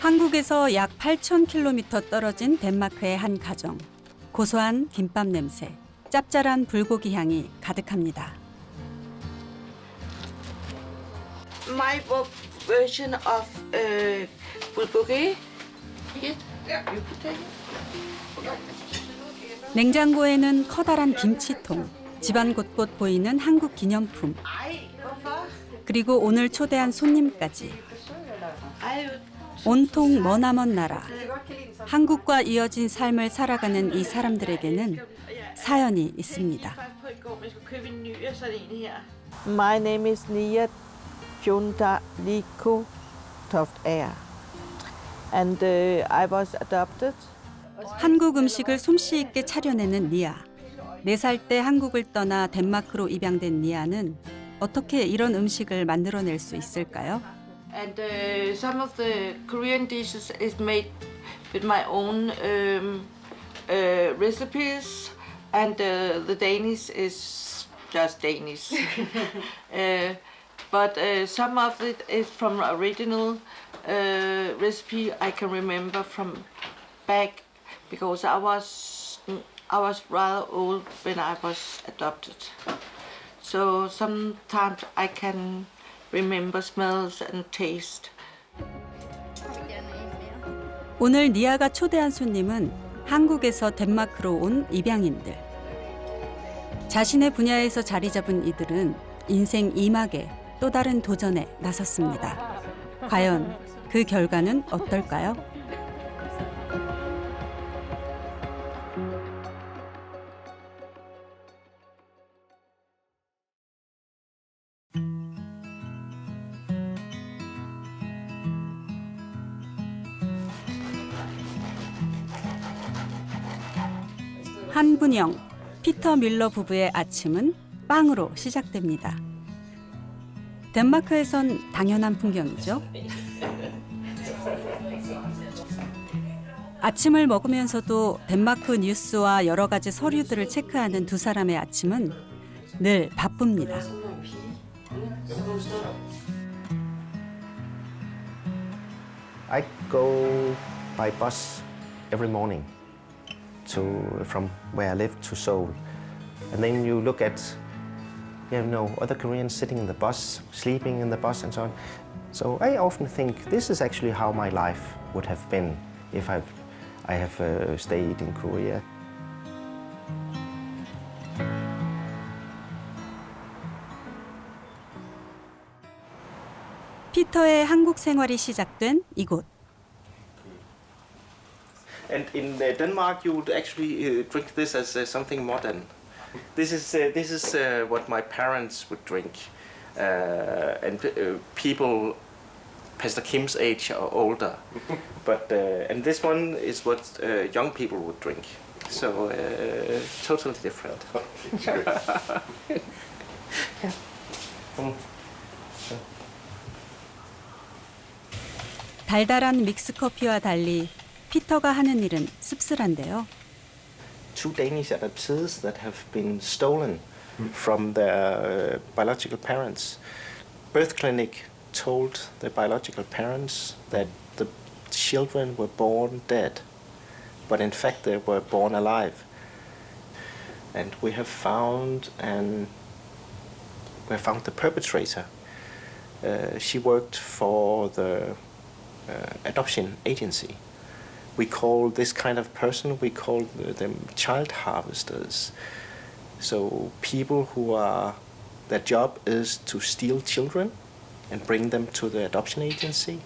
한국에서 약 8,000km 떨어진 덴마크의 한 가정. 고소한 김밥 냄새, 짭짤한 불고기 향이 가득합니다. My version of bulgogi. 냉장고에는 커다란 김치통, 집안 곳곳 보이는 한국 기념품, 그리고 오늘 초대한 손님까지. 온통 머나먼 나라, 한국과 이어진 삶을 살아가는 이 사람들에게는 사연이 있습니다. My name is Nia Junta Nico Toftair, and I was adopted. 한국 음식을 솜씨 있게 차려내는 니아. 4살 때 한국을 떠나 덴마크로 입양된 니아는 어떻게 이런 음식을 만들어낼 수 있을까요? And some of the Korean dishes is made with my own recipes, and the Danish is just Danish. But some of it is from original recipe I can remember from back, because I was rather old when I was adopted. So sometimes I can remember smells and taste. 오늘 니아가 초대한 손님은 한국에서 덴마크로 온 입양인들. 자신의 분야에서 자리 잡은 이들은 인생 2막에 또 다른 도전에 나섰습니다. 과연 그 결과는 어떨까요? 한분영, 피터 밀러 부부의 아침은 빵으로 시작됩니다. 덴마크에선 당연한 풍경이죠. 아침을 먹으면서도 덴마크 뉴스와 여러 가지 서류들을 체크하는 두 사람의 아침은 늘 바쁩니다. I go by bus every morning from where I live to Seoul. And then you look at other Koreans sitting in the bus, sleeping in the bus and so on. So I often think this is actually how my life would have been if I have stayed in Korea. 피터의 한국 생활이 시작된 이곳. And in Denmark, you would actually drink this as something modern. This is what my parents would drink, and people Pastor Kim's age or older. But and this one is what young people would drink. So totally different. 달달한 믹스커피와 달리 피터가 하는 일은 씁쓸한데요. Two Danish adoptees that have been stolen from their biological parents. Birth clinic told the biological parents that the children were born dead, but in fact they were born alive. And we have found the perpetrator. She worked for the adoption agency. We call this kind of person, we call them child harvesters. So people their job is to steal children and bring them to the adoption agency.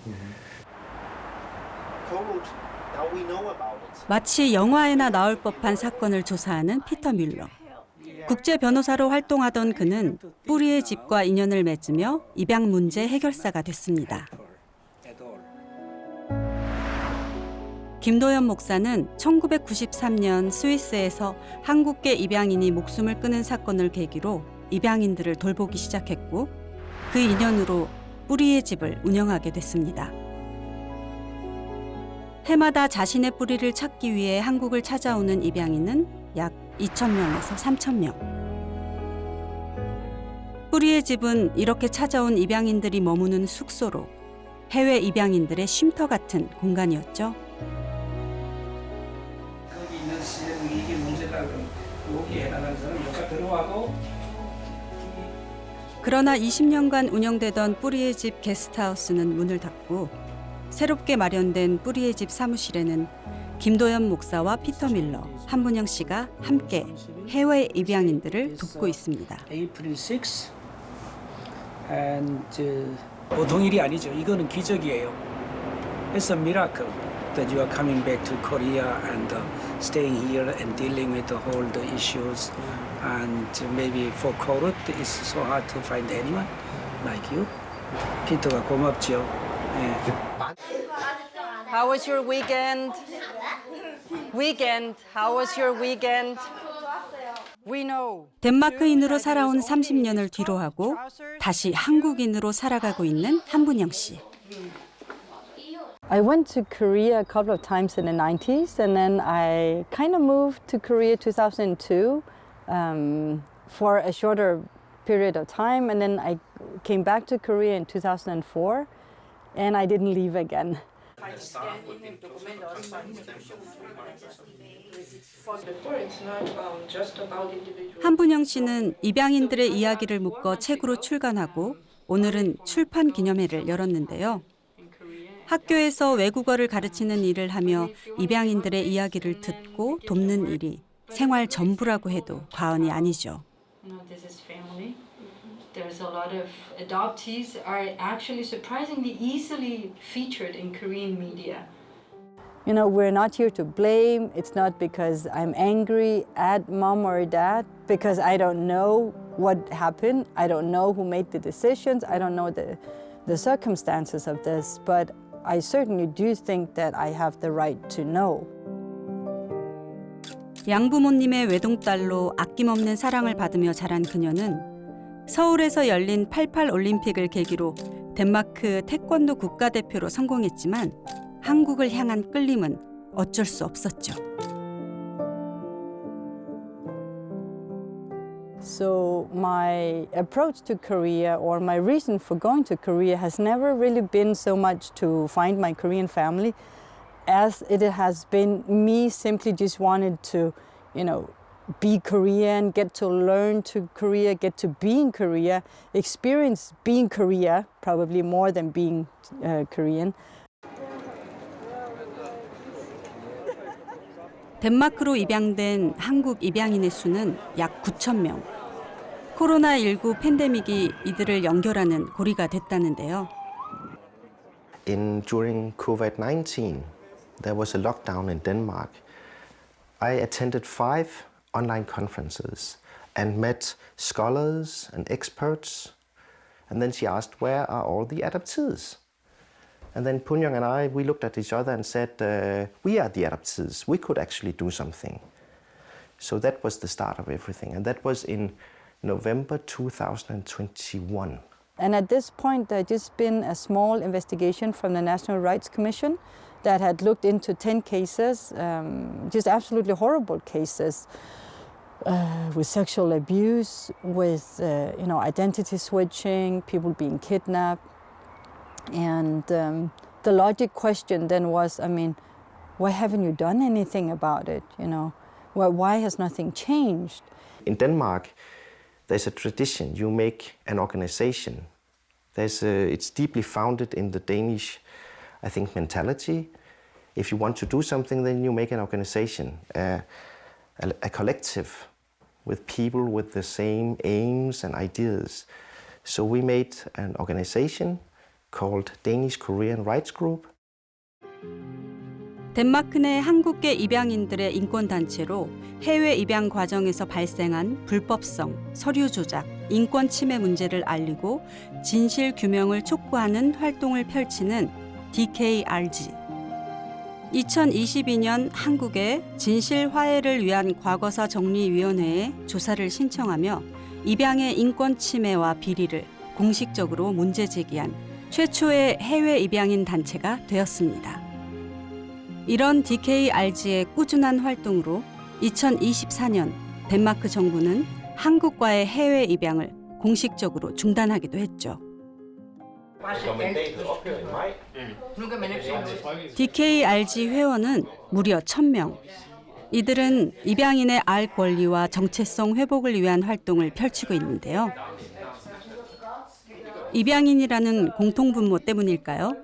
Now we know about it. 마치 영화에나 나올 법한 사건을 조사하는 피터 뮬러. 국제 변호사로 활동하던 그는 뿌리의 집과 인연을 맺으며 입양 문제 해결사가 됐습니다. 김도연 목사는 1993년 스위스에서 한국계 입양인이 목숨을 끊은 사건을 계기로 입양인들을 돌보기 시작했고 그 인연으로 뿌리의 집을 운영하게 됐습니다. 해마다 자신의 뿌리를 찾기 위해 한국을 찾아오는 입양인은 약 2,000명에서 3,000명. 뿌리의 집은 이렇게 찾아온 입양인들이 머무는 숙소로 해외 입양인들의 쉼터 같은 공간이었죠. 거기 있는 시설이 이게 문제다 그러면 여기에 해당하는 사람 여기가 들어와도 그러나 20년간 운영되던 뿌리의 집 게스트하우스는 문을 닫고 새롭게 마련된 뿌리의 집 사무실에는 김도연 목사와 피터 밀러, 한분영 씨가 함께 해외 입양인들을 돕고 있습니다. April 6 and 보통 일이 아니죠. 이거는 기적이에요. It's a miracle that you are coming back to Korea and staying here and dealing with all the issues. And maybe for Korea it's so hard to find anyone like you. 피터가 고맙죠. 예. How was your weekend? How was your weekend? We know. 덴마크인으로 살아온 30년을 뒤로하고 다시 한국인으로 살아가고 있는 한분영 씨. I went to Korea a couple of times in the 90s, and then I kind of moved to Korea 2002 for a shorter period of time, and then I came back to Korea in 2004, and I didn't leave again. 한분영 씨는 입양인들의 이야기를 묶어 책으로 출간하고 오늘은 출판 기념회를 열었는데요. 학교에서 외국어를 가르치는 일을 하며 입양인들의 이야기를 듣고 돕는 일이 생활 전부라고 해도 과언이 아니죠. There's a lot of adoptees are actually surprisingly easily featured in Korean media. You know, we're not here to blame. It's not because I'm angry at mom or dad, because I don't know what happened. I don't know who made the decisions. I don't know the circumstances of this, but I certainly do think that I have the right to know. 양부모님의 외동딸로 아낌없는 사랑을 받으며 자란 그녀는 서울에서 열린 88 올림픽을 계기로 덴마크 태권도 국가대표로 성공했지만 한국을 향한 끌림은 어쩔 수 없었죠. So my approach to Korea, or my reason for going to Korea, has never really been so much to find my Korean family as it has been me simply just wanted to, you know, be Korean, get to learn to Korea, get to be in Korea, experience being Korea, probably more than being Korean. 덴마크로 입양된 한국 입양인의 수는 약 9,000명. 코로나19 팬데믹이 이들을 연결하는 고리가 됐다는데요. During COVID-19, there was a lockdown in Denmark. I attended 5 online conferences and met scholars and experts. And then she asked, where are all the adoptees? And then Punyang and I, we looked at each other and said, we are the adoptees. We could actually do something. So that was the start of everything. And that was in November 2021. And at this point, there had just been a small investigation from the National Rights Commission that had looked into 10 cases, just absolutely horrible cases, with sexual abuse, with identity switching, people being kidnapped. And the logic question then was, I mean, why haven't you done anything about it? You know, why has nothing changed? In Denmark, there's a tradition. You make an organization. It's deeply founded in the Danish, I think, mentality. If you want to do something, then you make an organization, a collective with people with the same aims and ideas. So we made an organization called Danish Korean Rights Group. 덴마크 내 한국계 입양인들의 인권단체로 해외 입양 과정에서 발생한 불법성, 서류 조작, 인권 침해 문제를 알리고 진실 규명을 촉구하는 활동을 펼치는 DKRG. 2022년 한국의 진실 화해를 위한 과거사 정리위원회에 조사를 신청하며 입양의 인권 침해와 비리를 공식적으로 문제 제기한 최초의 해외 입양인 단체가 되었습니다. 이런 DKRG의 꾸준한 활동으로 2024년 덴마크 정부는 한국과의 해외 입양을 공식적으로 중단하기도 했죠. DKRG 회원은 무려 1,000명. 이들은 입양인의 알 권리와 정체성 회복을 위한 활동을 펼치고 있는데요. 입양인이라는 공통분모 때문일까요?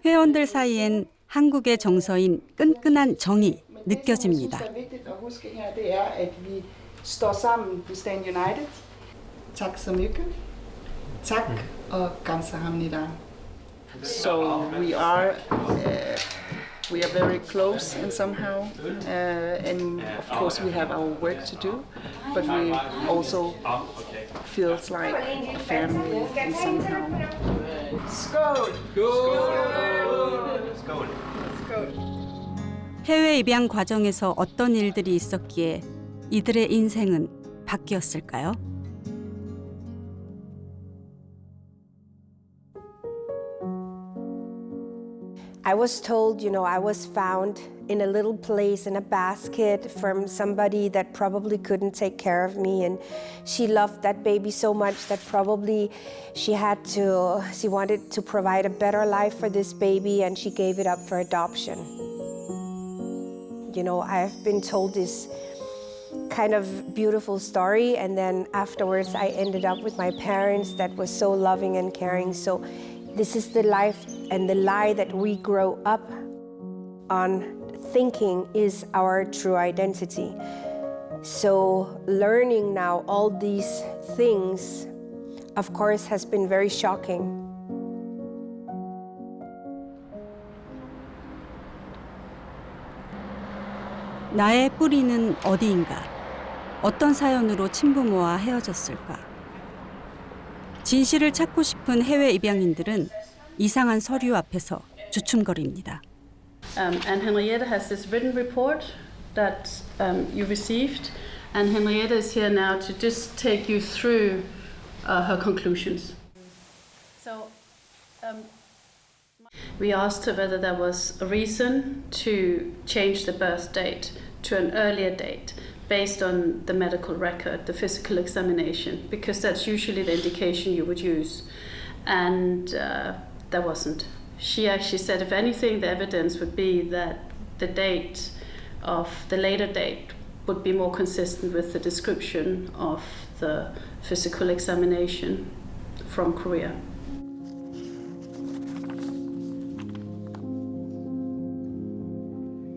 회원들 사이엔 한국의 정서인 끈끈한 정이 느껴집니다. Tak så mycket. Tak og 감사합니다. So we are very close and somehow, and of course we have our work to do, but we also feels like a family and somehow. Skål! Skål! 해외 입양 과정에서 어떤 일들이 있었기에 이들의 인생은 바뀌었을까요? I was told, I was found in a little place in a basket from somebody that probably couldn't take care of me, and she loved that baby so much that probably she wanted to provide a better life for this baby, and she gave it up for adoption. I've been told this kind of beautiful story, and then afterwards I ended up with my parents that was so loving and caring. So this is the life and the lie that we grow up on thinking is our true identity. So learning now all these things, of course, has been very shocking. 나의 뿌리는 어디인가? 어떤 사연으로 친부모와 헤어졌을까? 진실을 찾고 싶은 해외 입양인들은 이상한 서류 앞에서 주춤거립니다. And Henriette has this written report that you received, and Henriette is here now to just take you through her conclusions. So we asked her whether there was a reason to change the birth date to an earlier date based on the medical record, the physical examination, because that's usually the indication you would use. And there wasn't. She actually said, if anything, the evidence would be that the date of the later date would be more consistent with the description of the physical examination from Korea.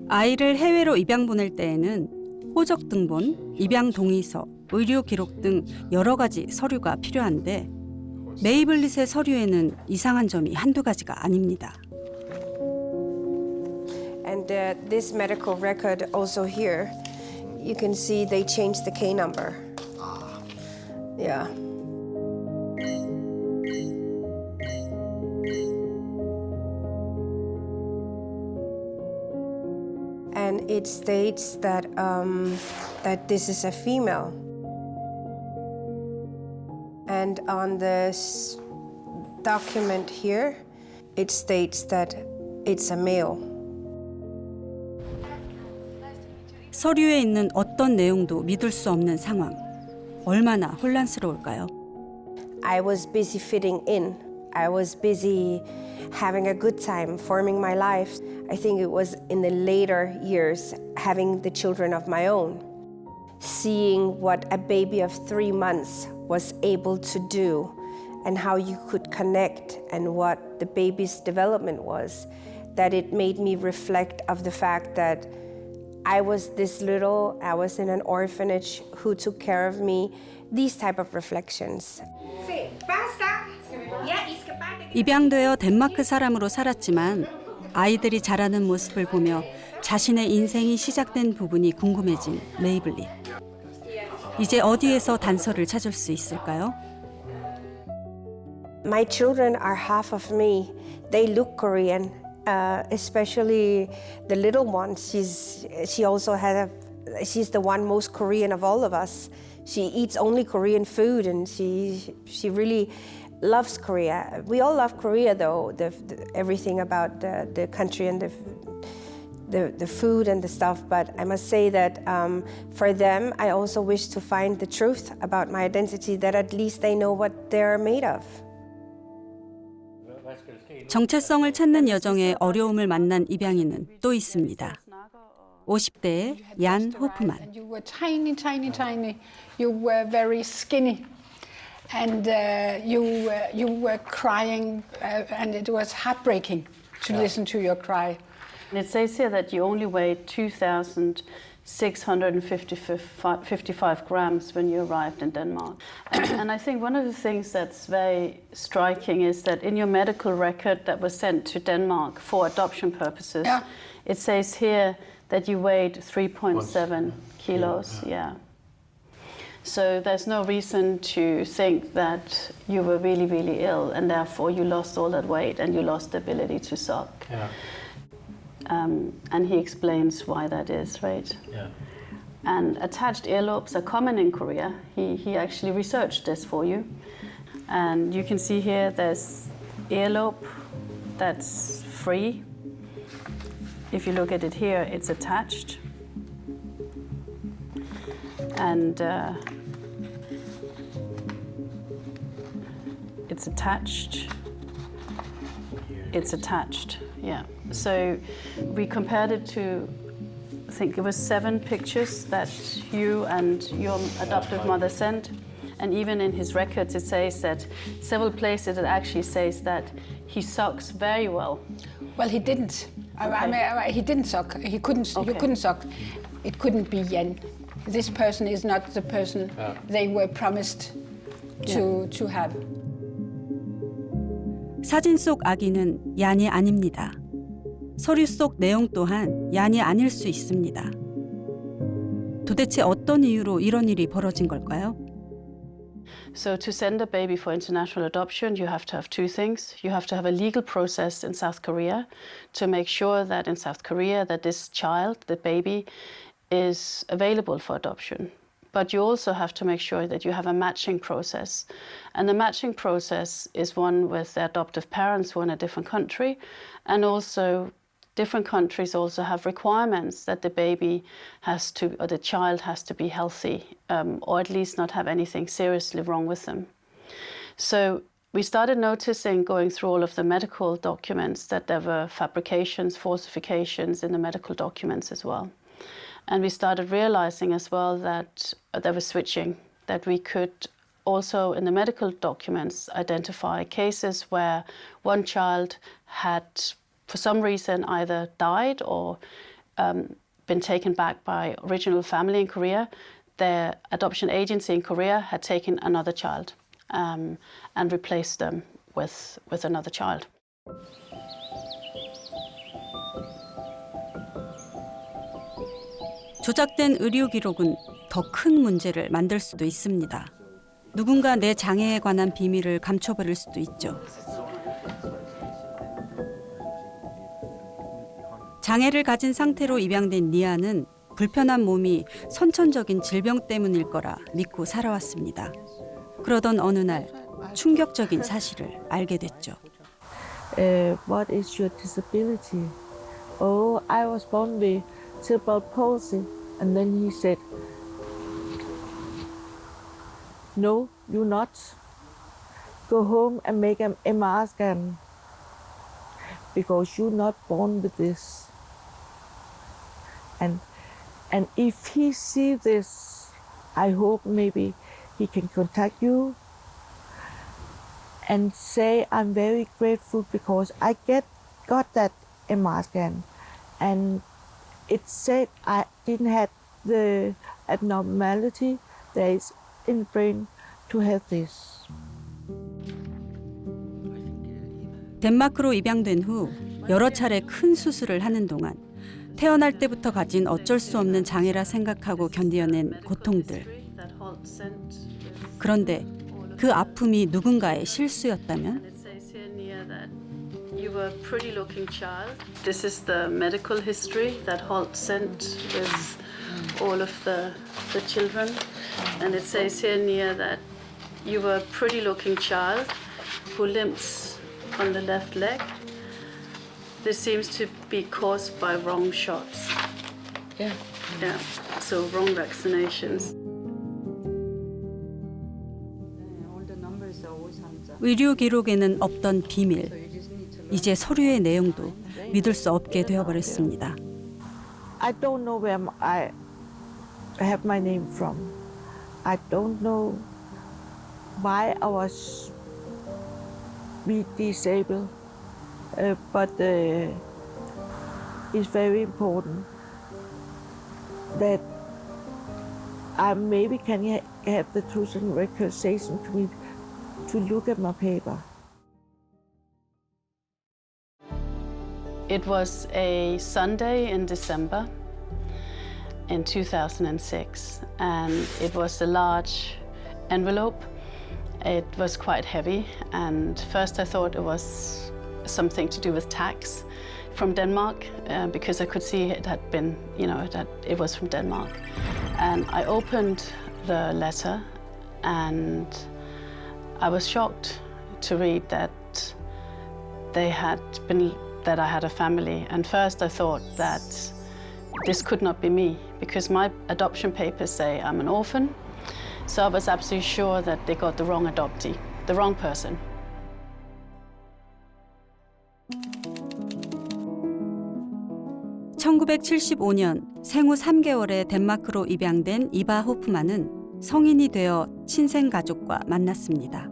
아이를 해외로 입양 보낼 때에는 호적 등본, 입양 동의서, 의료 기록 등 여러 가지 서류가 필요한데 메이블릿의 서류에는 이상한 점이 한두 가지가 아닙니다. And this medical record also here, you can see they changed the K number. Yeah. And it states that that this is a female. And on this document here, it states that it's a male. 서류에 있는 어떤 내용도 믿을 수 없는 상황. 얼마나 혼란스러울까요? I was busy fitting in. I was busy having a good time, forming my life. I think it was in the later years, having the children of my own, seeing what a baby of 3 months was able to do and how you could connect and what the baby's development was, that it made me reflect of the fact that I was this little, I was in an orphanage, who took care of me, these type of reflections. 입양되어 덴마크 사람으로 살았지만 아이들이 자라는 모습을 보며 자신의 인생이 시작된 부분이 궁금해진 메이블릿. 이제 어디에서 단서를 찾을 수 있을까요? My children are half of me. They look Korean, especially the little one. She's the one most Korean of all of us. She eats only Korean food, and she really loves Korea. We all love Korea, though. Everything about the country and the food and the stuff. But I must say that for them, I also wish to find the truth about my identity. That at least they know what they're made of. 정체성을 찾는 여정에 어려움을 만난 입양인은 또 있습니다. 50대의 얀 호프만. And you were tiny, tiny, tiny. You were very skinny, and you were crying, and it was heartbreaking to listen to your cry. It says here that you only weighed 2,655 grams when you arrived in Denmark. And I think one of the things that's very striking is that in your medical record that was sent to Denmark for adoption purposes, it says here that you weighed 3.7 kilos. Yeah. So there's no reason to think that you were really, really ill and therefore you lost all that weight and you lost the ability to suck. Yeah. And he explains why that is, right? Yeah. And attached earlobes are common in Korea. He actually researched this for you. And you can see here there's earlobe that's free. If you look at it here, it's attached. And it's attached. It's attached, yeah. So we compared it to, I think it was 7 pictures that you and your adoptive mother sent. And even in his records, it says that several places it actually says that he sucks very well. Well, he didn't. I mean, he didn't suck. He couldn't. Okay. You couldn't suck. It couldn't be Jan. This person is not the person they were promised to have. 사진 속 아기는 얀이 아닙니다. 서류 속 내용 또한 얀이 아닐 수 있습니다. 도대체 어떤 이유로 이런 일이 벌어진 걸까요? So to send a baby for international adoption, you have to have 2 things. You have to have a legal process in South Korea to make sure that in South Korea that this child, the baby, is available for adoption. But you also have to make sure that you have a matching process. And the matching process is one with the adoptive parents who are in a different country, and also different countries also have requirements that the baby has to, or the child has to be healthy, or at least not have anything seriously wrong with them. So we started noticing, going through all of the medical documents, that there were fabrications, falsifications in the medical documents as well. And we started realizing as well that there was switching, that we could also in the medical documents identify cases where one child had for some reason either died or been taken back by original family in Korea. Their adoption agency in Korea had taken another child and replaced them with another child. 조작된 의료 기록은 더 큰 문제를 만들 수도 있습니다. 누군가 내 장애에 관한 비밀을 감춰버릴 수도 있죠. 장애를 가진 상태로 입양된 리아는 불편한 몸이 선천적인 질병 때문일 거라 믿고 살아왔습니다. 그러던 어느 날 충격적인 사실을 알게 됐죠. What is your disability? Oh, I was born with cerebral palsy. And then he said, no, you're not. Go home and make an MR scan because you're not born with this. And if he sees this, I hope maybe he can contact you and say I'm very grateful because I got that MR scan and it said I didn't have the abnormality that is in the brain to have this. 덴마크로 입양된 후 여러 차례 큰 수술을 하는 동안 태어날 때부터 가진 어쩔 수 없는 장애라 생각하고 견뎌낸 고통들. 그런데 그 아픔이 누군가의 실수였다면? You were a pretty looking child. This is the medical history that Holt sent with all of the children. And it says here near that you were a pretty looking child who limps on the left leg. This seems to be caused by wrong shots. Yeah. Yeah, so wrong vaccinations. 의료 기록에는 없던 비밀. 이제 서류의 내용도 믿을 수 없게 되어버렸습니다. I don't know where I have my name from. I don't know why I was disabled, but it's very important that I maybe can have the truth and reconciliation to me to look at my paper. It was a Sunday in December in 2006, and it was a large envelope. It was quite heavy, and first I thought it was something to do with tax from Denmark, because I could see it had been, that it was from Denmark. And I opened the letter, and I was shocked to read that that I had a family. And first I thought that this could not be me, because my adoption papers say I'm an orphan. So I was absolutely sure that they got the wrong adoptee, the wrong person. (1975년) 생후 3개월에 덴마크로 입양된 이바 호프만은 성인이 되어 친생 가족과 만났습니다.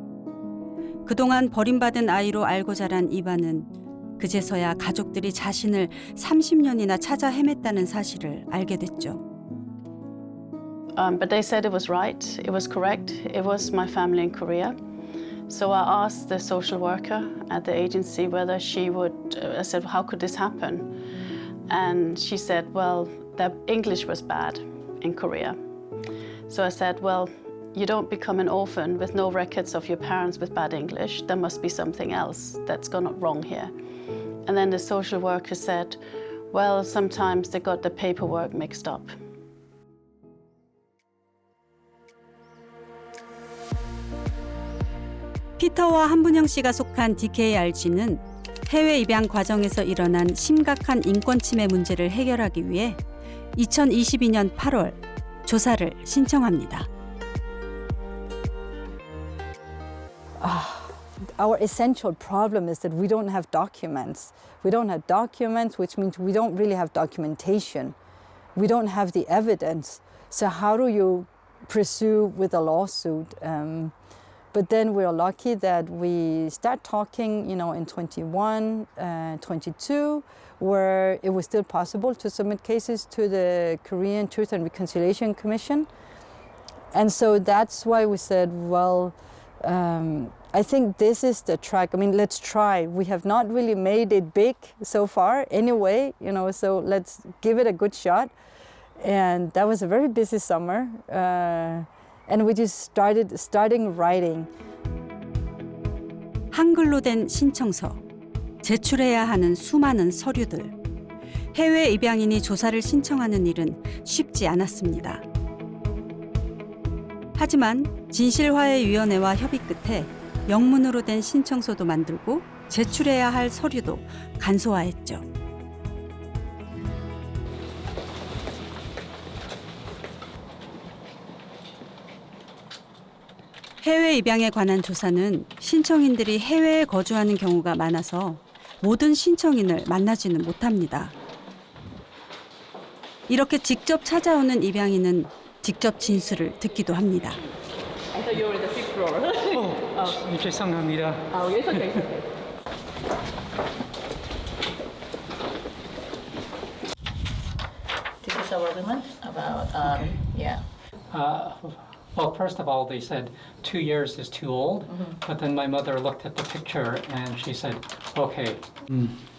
그동안 버림받은 아이로 알고 자란 이바는 그제서야 가족들이 자신을 30년이나 찾아 헤맸다는 사실을 알게 됐죠. But they said it was right, it was correct, it was my family in Korea. So I asked the social worker at the agency whether she would, I said, how could this happen? And she said, well, their English was bad in Korea. So I said, well, you don't become an orphan with no records of your parents with bad English. There must be something else that's gone wrong here. And then the social worker said, well, sometimes they got the paperwork mixed up. 피터와 한분영 씨가 속한 DKRG는 해외 입양 과정에서 일어난 심각한 인권 침해 문제를 해결하기 위해 2022년 8월 조사를 신청합니다. Our essential problem is that we don't have documents. We don't have documents, which means we don't really have documentation. We don't have the evidence. So how do you pursue with a lawsuit? But then we're lucky that we start talking, in 21, 22, where it was still possible to submit cases to the Korean Truth and Reconciliation Commission. And so that's why we said, well, I think this is the track. I mean, let's try. We have not really made it big so far anyway, so let's give it a good shot. And that was a very busy summer. And we just starting writing. 한글로 된 신청서, 제출해야 하는 수많은 서류들. 해외 입양인이 조사를 신청하는 일은 쉽지 않았습니다. 하지만 진실화해위원회와 협의 끝에 영문으로 된 신청서도 만들고 제출해야 할 서류도 간소화했죠. 해외 입양에 관한 조사는 신청인들이 해외에 거주하는 경우가 많아서 모든 신청인을 만나지는 못합니다. 이렇게 직접 찾아오는 입양인은 직접 진술을 듣기도 합니다. I thought you were the fifth floor. 죄송합니다. It's okay, it's okay. This is our argument about, yeah. Well, first of all, they said 2 years is too old, but then my mother looked at the picture and she said, okay,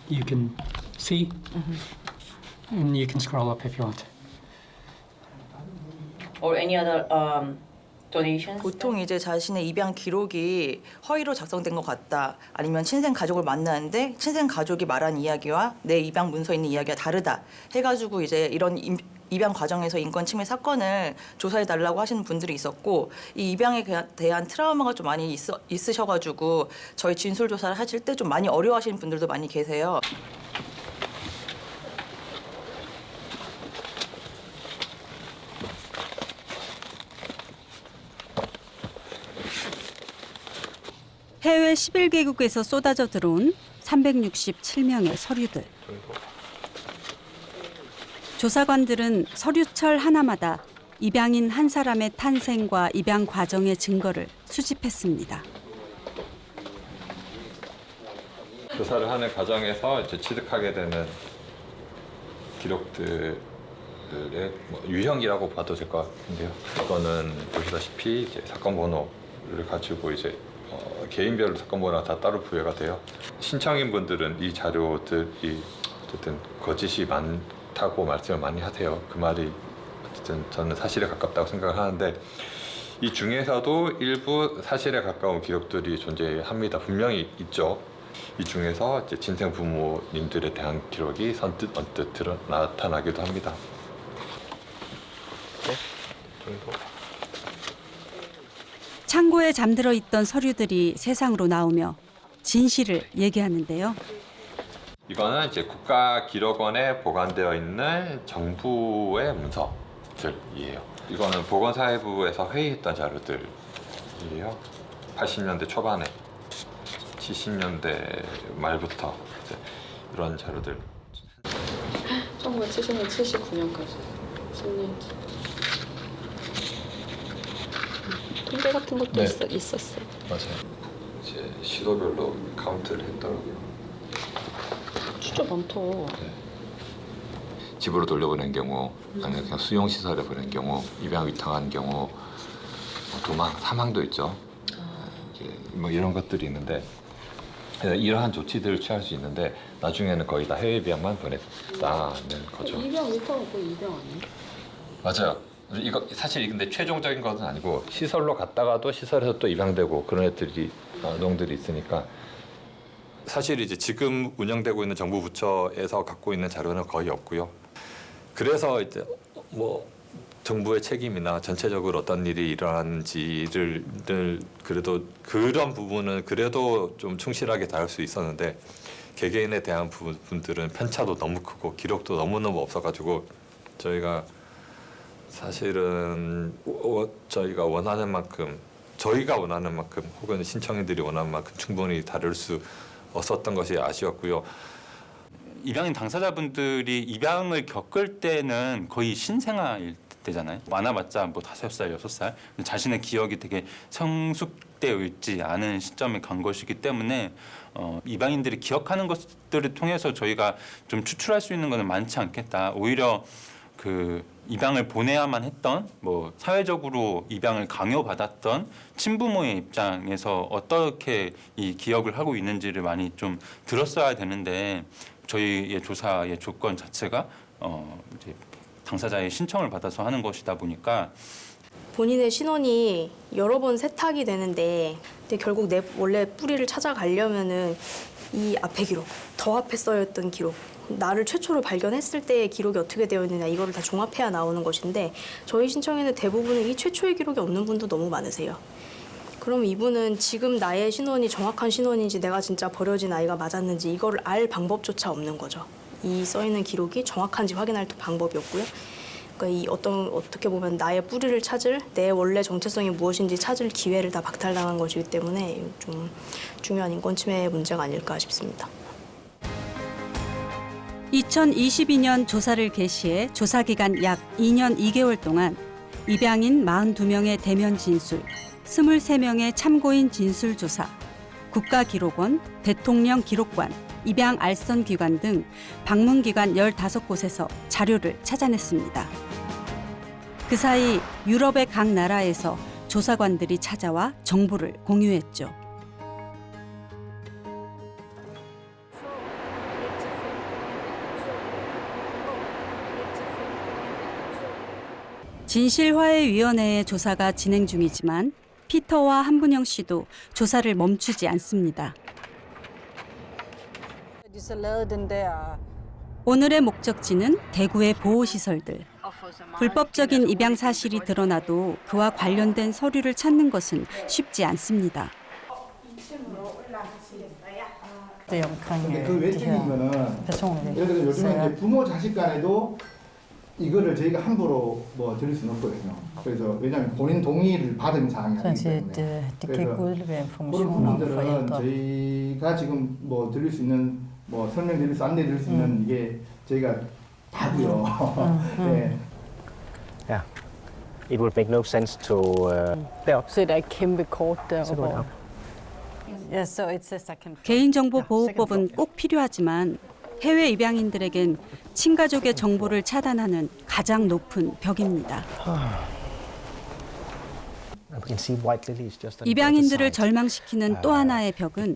you can see, and you can scroll up if you want. Or any other donations? 보통 이제 자신의 입양 기록이 허위로 작성된 것 같다, 아니면 친생 가족을 만나는데 친생 가족이 말한 이야기와 내 입양 문서에 있는 이야기가 다르다 해가지고 이제 이런 입양 과정에서 인권 침해 사건을 조사해 달라고 하시는 분들이 있었고, 이 입양에 대한 트라우마가 좀 많이 있으셔가지고 저희 진술 조사를 하실 때 좀 많이 어려워하시는 분들도 많이 계세요. 해외 11개국에서 쏟아져 들어온 367명의 서류들. 조사관들은 서류철 하나마다 입양인 한 사람의 탄생과 입양 과정의 증거를 수집했습니다. 조사를 하는 과정에서 이제 취득하게 되는 기록들의 유형이라고 봐도 될 것 같은데요. 이거는 보시다시피 이제 사건 번호를 가지고 이제 개인별로 사건 번호가 다 따로 부여가 돼요. 신청인 분들은 이 자료들이 어쨌든 거짓이 많다고 말씀을 많이 하세요. 그 말이 어쨌든 저는 사실에 가깝다고 생각을 하는데 이 중에서도 일부 사실에 가까운 기록들이 존재합니다. 분명히 있죠. 이 중에서 이제 친생 부모님들에 대한 기록이 선뜻 언뜻 나타나기도 합니다. 네, 정도. 창고에 잠들어 있던 서류들이 세상으로 나오며 진실을 얘기하는데요. 이거는 이제 국가기록원에 보관되어 있는 정부의 문서들이에요. 이거는 보건사회부에서 회의했던 자료들이에요. 80년대 초반에 70년대 말부터 이런 자료들. 1970년, 79년까지 10년지. 통계 같은 것도 네. 있었어요. 맞아요. 이제 시도별로 카운트를 했더라고요. 진짜 많다. 네. 집으로 돌려보낸 경우, 아니면 그냥 수용시설에 보낸 경우, 입양 위탁한 경우, 도망, 사망도 있죠. 이제 뭐 이런 것들이 있는데 이러한 조치들을 취할 수 있는데 나중에는 거의 다 해외 입양만 보냈다는 거죠. 입양 위탁은 거의 입양 아니에요? 맞아요. 이거 사실 근데 최종적인 것은 아니고 시설로 갔다가도 시설에서 또 입양되고 그런 애들이 아동들이 있으니까 사실 이제 지금 운영되고 있는 정부 부처에서 갖고 있는 자료는 거의 없고요. 그래서 이제 뭐 정부의 책임이나 전체적으로 어떤 일이 일어나는지를 그래도 그런 부분은 그래도 좀 충실하게 다룰 수 있었는데 개개인에 대한 부분들은 편차도 너무 크고 기록도 너무너무 없어가지고 저희가 사실은 저희가 원하는 만큼 혹은 신청인들이 원하는 만큼 충분히 다룰 수 없었던 것이 아쉬웠고요. 입양인 당사자분들이 입양을 겪을 때는 거의 신생아일 때잖아요. 많아봤자 뭐 5살, 6살. 자신의 기억이 되게 성숙되어 있지 않은 시점에 간 것이기 때문에 입양인들이 기억하는 것들을 통해서 저희가 좀 추출할 수 있는 것은 많지 않겠다. 오히려 그 입양을 보내야만 했던 뭐 사회적으로 입양을 강요받았던 친부모의 입장에서 어떻게 이 기억을 하고 있는지를 많이 좀 들었어야 되는데 저희의 조사의 조건 자체가 이제 당사자의 신청을 받아서 하는 것이다 보니까 본인의 신원이 여러 번 세탁이 되는데 근데 결국 내 원래 뿌리를 찾아가려면은 이 앞에 기록, 더 앞에 써있던 기록, 나를 최초로 발견했을 때의 기록이 어떻게 되어 있느냐 이거를 다 종합해야 나오는 것인데 저희 신청에는 대부분은 이 최초의 기록이 없는 분도 너무 많으세요. 그럼 이분은 지금 나의 신원이 정확한 신원인지 내가 진짜 버려진 아이가 맞았는지 이거를 알 방법조차 없는 거죠. 이 써있는 기록이 정확한지 확인할 방법이 없고요. 그러니까 어떻게 보면 나의 뿌리를 찾을 내 원래 정체성이 무엇인지 찾을 기회를 다 박탈당한 것이기 때문에 좀 중요한 인권 침해 문제가 아닐까 싶습니다. 2022년 조사를 개시해 조사 기간 약 2년 2개월 동안 입양인 42명의 대면 진술, 23명의 참고인 진술 조사, 국가기록원, 대통령 기록관, 입양 알선 기관 등 방문 기관 15곳에서 자료를 찾아냈습니다. 그 사이 유럽의 각 나라에서 조사관들이 찾아와 정보를 공유했죠. 진실화해위원회의 조사가 진행 중이지만 피터와 한분영 씨도 조사를 멈추지 않습니다. 오늘의 목적지는 대구의 보호시설들. 불법적인 입양 사실이 드러나도 그와 관련된 서류를 찾는 것은 쉽지 않습니다. 근데 그 외적인 거는 예를 들어 요즘에 이제 부모 자식 간에도 이거를 저희가 함부로 뭐 드릴 수는 없거든요. 그래서 왜냐하면 본인 동의를 받은 사항이 아니기 때문에. 그래서 그런 부분들은 저희가 지금 뭐 드릴 수 있는 뭐 설명드릴 수 안내드릴 수 있는 이게 저희가 다고요. 네. Yeah. It would make no sense to. Så der er kæmpe kort derovre. Yeah, so it's a second. 개인정보보호법은 꼭 필요하지만 해외 입양인들에겐 친가족의 정보를 차단하는 가장 높은 벽입니다. 입양인들을 절망시키는 또 하나의 벽은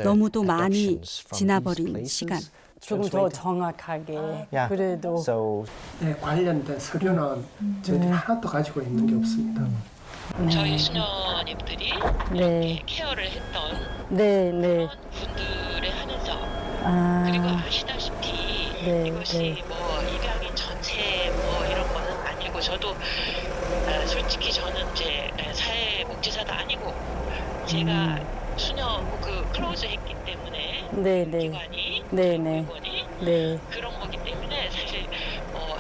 너무도 많이 지나버린 시간. 조금 더 정확하게. 그래도 네, 관련된 서류는 저희들이 하나도 가지고 있는 게 없습니다. 저희 수녀님들이 이렇게 케어를 했던 그런 분들의 하면서 그리고 아시다시피 이것이 뭐 입양인 전체 뭐 이런 거는 아니고 저도 솔직히 저는 이제 사회복지사도 아니고 제가 수녀 그 클로즈했기 때문에 기관이 기관이 그런 거기 때문에 사실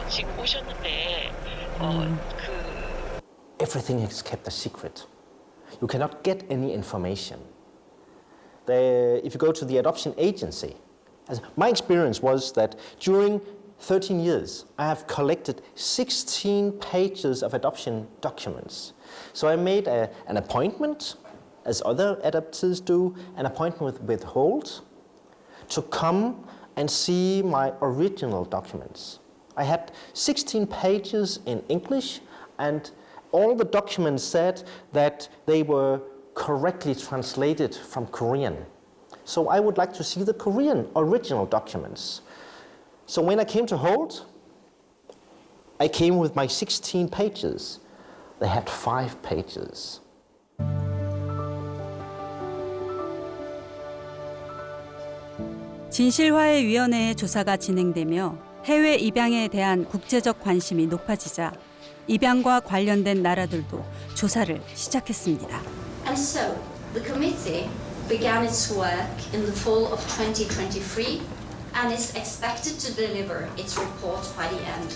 지금 오셨는데 Everything is kept a secret. You cannot get any information. If you go to the adoption agency, my experience was that during 13 years, I have collected 16 pages of adoption documents. So I made an appointment, as other adopters do, an appointment with Withhold, to come and see my original documents. I had 16 pages in English, and all the documents said that they were correctly translated from Korean. So I would like to see the Korean original documents. So when I came to Hold, I came with my 16 pages. They had 5 pages. 진실화해위원회의 조사가 진행되며 해외 입양에 대한 국제적 관심이 높아지자 입양과 관련된 나라들도 조사를 시작했습니다. And so, the committee began its work in the fall of 2023 and is expected to deliver its report by the end.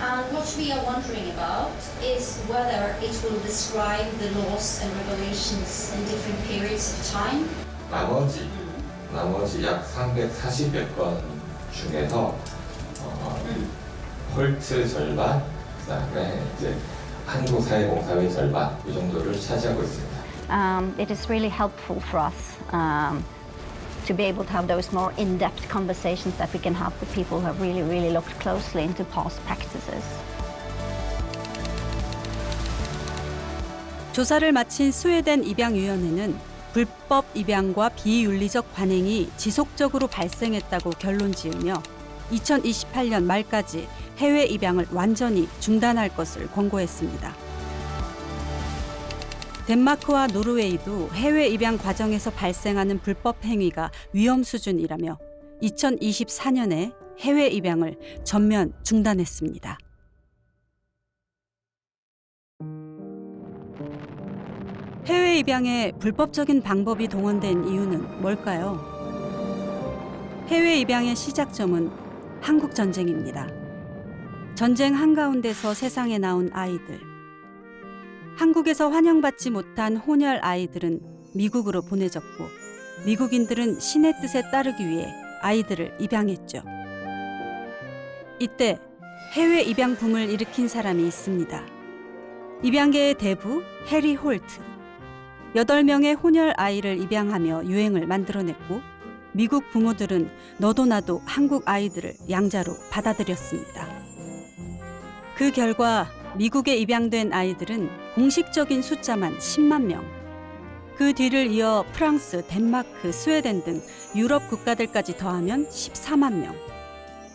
And what we are wondering about is whether it will describe the laws and regulations in different periods of time. 나머지 약 340여 건 중에서 홀트 절반, 그다음에 이제 한국사회공사회 절반 이 정도를 차지하고 있습니다. It is really helpful for us to be able to have those more in-depth conversations that we can have with people who have really looked closely into past practices. 조사를 마친 스웨덴 입양위원회는 불법 입양과 비윤리적 관행이 지속적으로 발생했다고 결론지으며 2028년 말까지 해외 입양을 완전히 중단할 것을 권고했습니다. 덴마크와 노르웨이도 해외 입양 과정에서 발생하는 불법 행위가 위험 수준이라며 2024년에 해외 입양을 전면 중단했습니다. 해외 입양에 불법적인 방법이 동원된 이유는 뭘까요? 해외 입양의 시작점은 한국 전쟁입니다. 전쟁 한가운데서 세상에 나온 아이들. 한국에서 환영받지 못한 혼혈 아이들은 미국으로 보내졌고 미국인들은 신의 뜻에 따르기 위해 아이들을 입양했죠. 이때 해외 입양 붐을 일으킨 사람이 있습니다. 입양계의 대부 해리 홀트. 8명의 혼혈 아이를 입양하며 유행을 만들어냈고 미국 부모들은 너도 나도 한국 아이들을 양자로 받아들였습니다. 그 결과 미국에 입양된 아이들은 공식적인 숫자만 10만 명. 그 뒤를 이어 프랑스, 덴마크, 스웨덴 등 유럽 국가들까지 더하면 14만 명.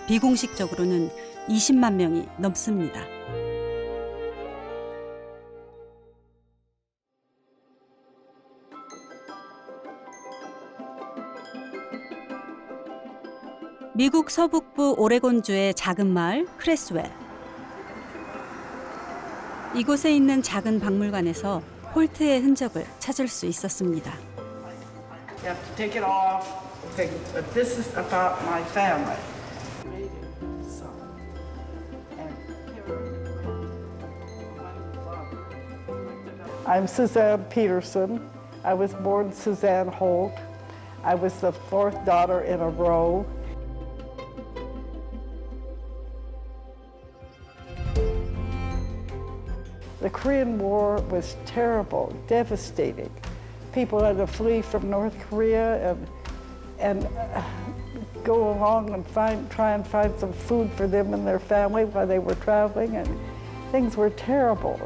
비공식적으로는 20만 명이 넘습니다. 미국 서북부 오레곤주의 작은 마을 크레스웰. 이곳에 있는 작은 박물관에서 홀트의 흔적을 찾을 수 있었습니다. You have to take it off. But this is about my family. I'm Suzanne Peterson. I was born Suzanne Holt. I was the fourth daughter in a row. The Korean War was terrible, devastating. People had to flee from North Korea and go along and try and find some food for them and their family while they were traveling, and things were terrible.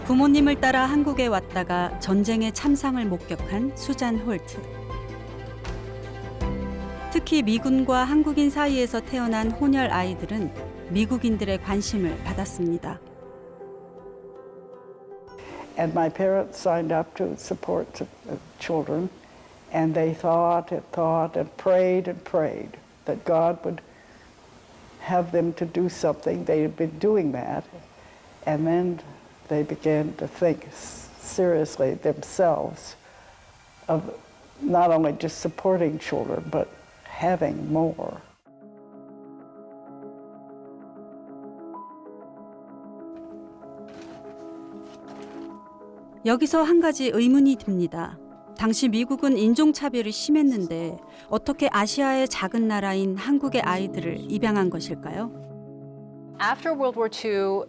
부모님을 따라 한국에 왔다가 전쟁의 참상을 목격한 수잔 홀트. 특히 미군과 한국인 사이에서 태어난 혼혈 아이들은 미국인들의 관심을 받았습니다. And my parents signed up to support children, and they thought and prayed that God would have them to do something. They had been doing that, and then they began to think seriously themselves of not only just supporting children, but having more. 여기서 한 가지 의문이 듭니다. 당시 미국은 인종차별이 심했는데 어떻게 아시아의 작은 나라인 한국의 아이들을 입양한 것일까요? After World War II,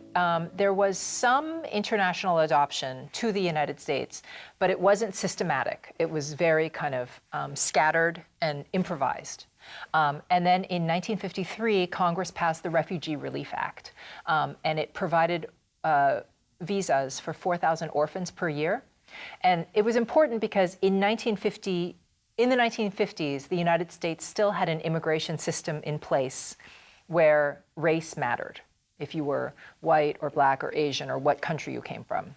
there was some international adoption to the United States, but it wasn't systematic. It was very kind of scattered and improvised. And then in 1953, Congress passed the Refugee Relief Act, and it provided visas for 4,000 orphans per year. And it was important because in the 1950s, the United States still had an immigration system in place where race mattered, if you were white or black or Asian or what country you came from.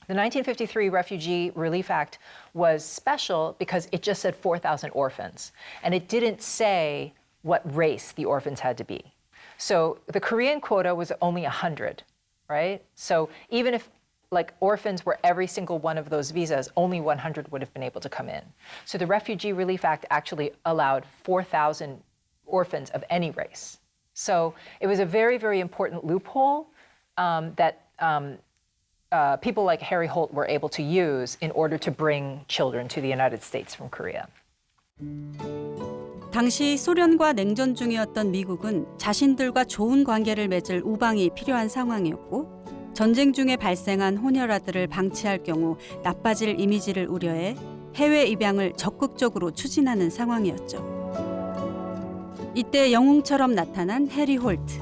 The 1953 Refugee Relief Act was special because it just said 4,000 orphans, and it didn't say what race the orphans had to be. So the Korean quota was only 100, right? So even if like orphans were every single one of those visas, only 100 would have been able to come in. So the Refugee Relief Act actually allowed 4,000 orphans of any race. So it was a very, very important loophole that people like Harry Holt were able to use in order to bring children to the United States from Korea. 당시 소련과 냉전 중이었던 미국은 자신들과 좋은 관계를 맺을 우방이 필요한 상황이었고 전쟁 중에 발생한 혼혈아들을 방치할 경우 나빠질 이미지를 우려해 해외 입양을 적극적으로 추진하는 상황이었죠. 이때 영웅처럼 나타난 해리 홀트.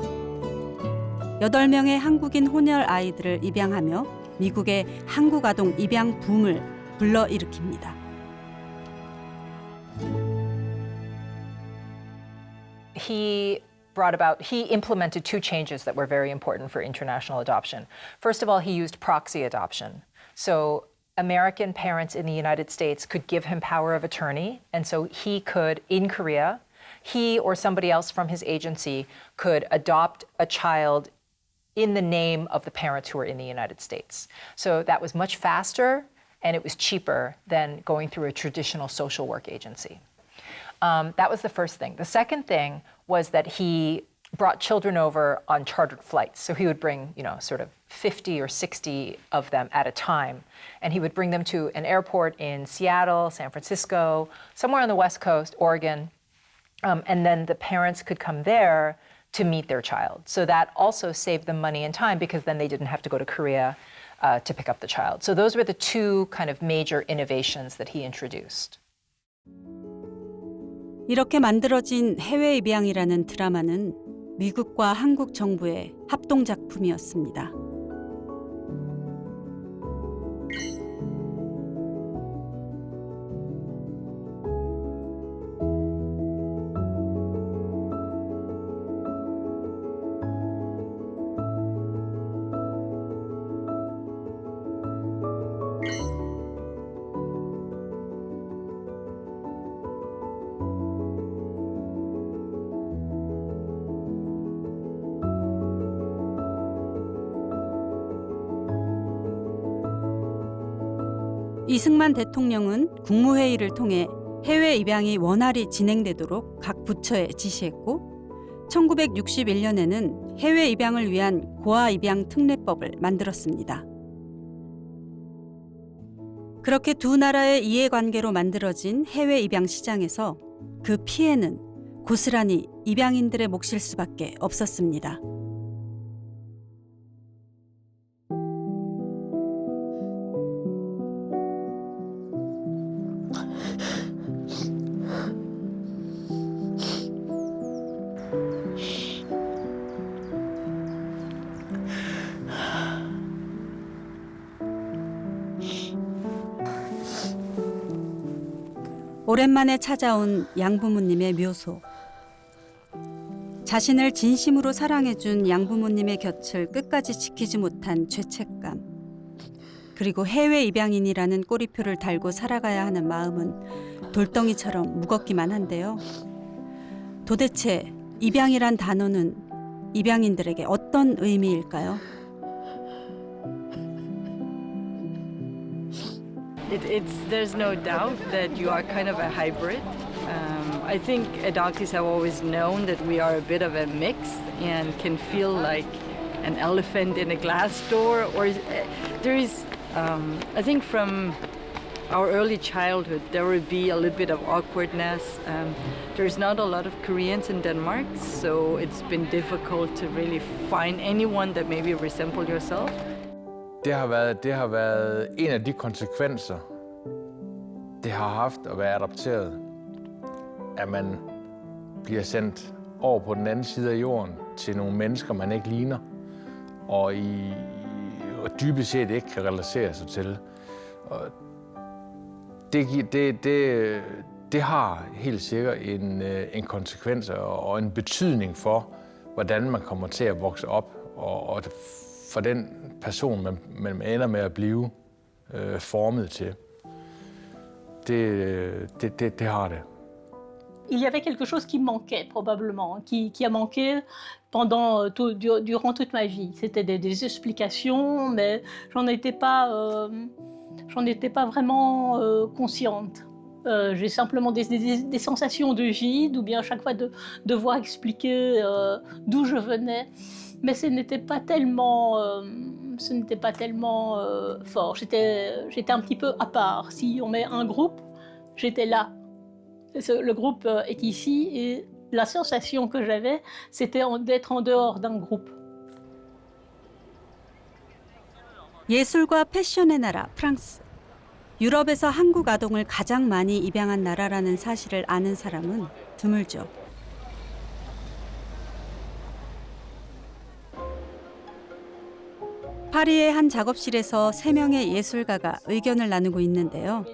8명의 한국인 혼혈 아이들을 입양하며 미국의 한국 아동 입양 붐을 불러일으킵니다. He implemented two changes that were very important for international adoption. First of all, he used proxy adoption. So American parents in the United States could give him power of attorney, and so he could, in Korea, he or somebody else from his agency could adopt a child in the name of the parents who were in the United States. So that was much faster and it was cheaper than going through a traditional social work agency. That was the first thing. The second thing was that he brought children over on chartered flights. So he would bring, sort of 50 or 60 of them at a time. And he would bring them to an airport in Seattle, San Francisco, somewhere on the West Coast, Oregon. And then the parents could come there to meet their child. So that also saved them money and time because then they didn't have to go to Korea to pick up the child. So those were the two kind of major innovations that he introduced. 이렇게 만들어진 해외 입양이라는 드라마는 미국과 한국 정부의 합동작품이었습니다. 이승만 대통령은 국무회의를 통해 해외 입양이 원활히 진행되도록 각 부처에 지시했고 1961년에는 해외 입양을 위한 고아 입양 특례법을 만들었습니다. 그렇게 두 나라의 이해관계로 만들어진 해외 입양 시장에서 그 피해는 고스란히 입양인들의 몫일 수밖에 없었습니다. 오랜만에 찾아온 양부모님의 묘소. 자신을 진심으로 사랑해준 양부모님의 곁을 끝까지 지키지 못한 죄책감. 그리고 해외 입양인이라는 꼬리표를 달고 살아가야 하는 마음은 돌덩이처럼 무겁기만 한데요. 도대체 입양이란 단어는 입양인들에게 어떤 의미일까요? There's no doubt that you are kind of a hybrid. I think adoptees have always known that we are a bit of a mix and can feel like an elephant in a glass door. Or there is, I think from our early childhood, there will be a little bit of awkwardness. There's not a lot of Koreans in Denmark, so it's been difficult to really find anyone that maybe resemble yourself. Det har været en af de konsekvenser, det har haft at være adopteret, at man bliver sendt over på den anden side af jorden til nogle mennesker, man ikke ligner, og dybest set ikke kan relatere sig til. Og det har helt sikkert en konsekvens og en betydning for, hvordan man kommer til at vokse op, og for den person, man ender med at blive formet til. Det har det. Il y avait quelque chose qui manquait probablement, qui a manqué durant toute ma vie. C'était des explications, mais j'en étais pas vraiment consciente. J'ai simplement des sensations de vide, ou bien à chaque fois de devoir expliquer d'où je venais. Mais ce n'était pas tellement fort. J'étais un petit peu à part. Si on met un groupe, j'étais là. Le groupe est ici et la sensation que j'avais, c'était d'être en dehors d'un groupe. 예술과 패션의 나라 프랑스. 유럽에서 한국 아동을 가장 많이 입양한 나라라는 사실을 아는 사람은 드물죠. 파리의 한 작업실에서 3명의 예술가가 의견을 나누고 있는데요.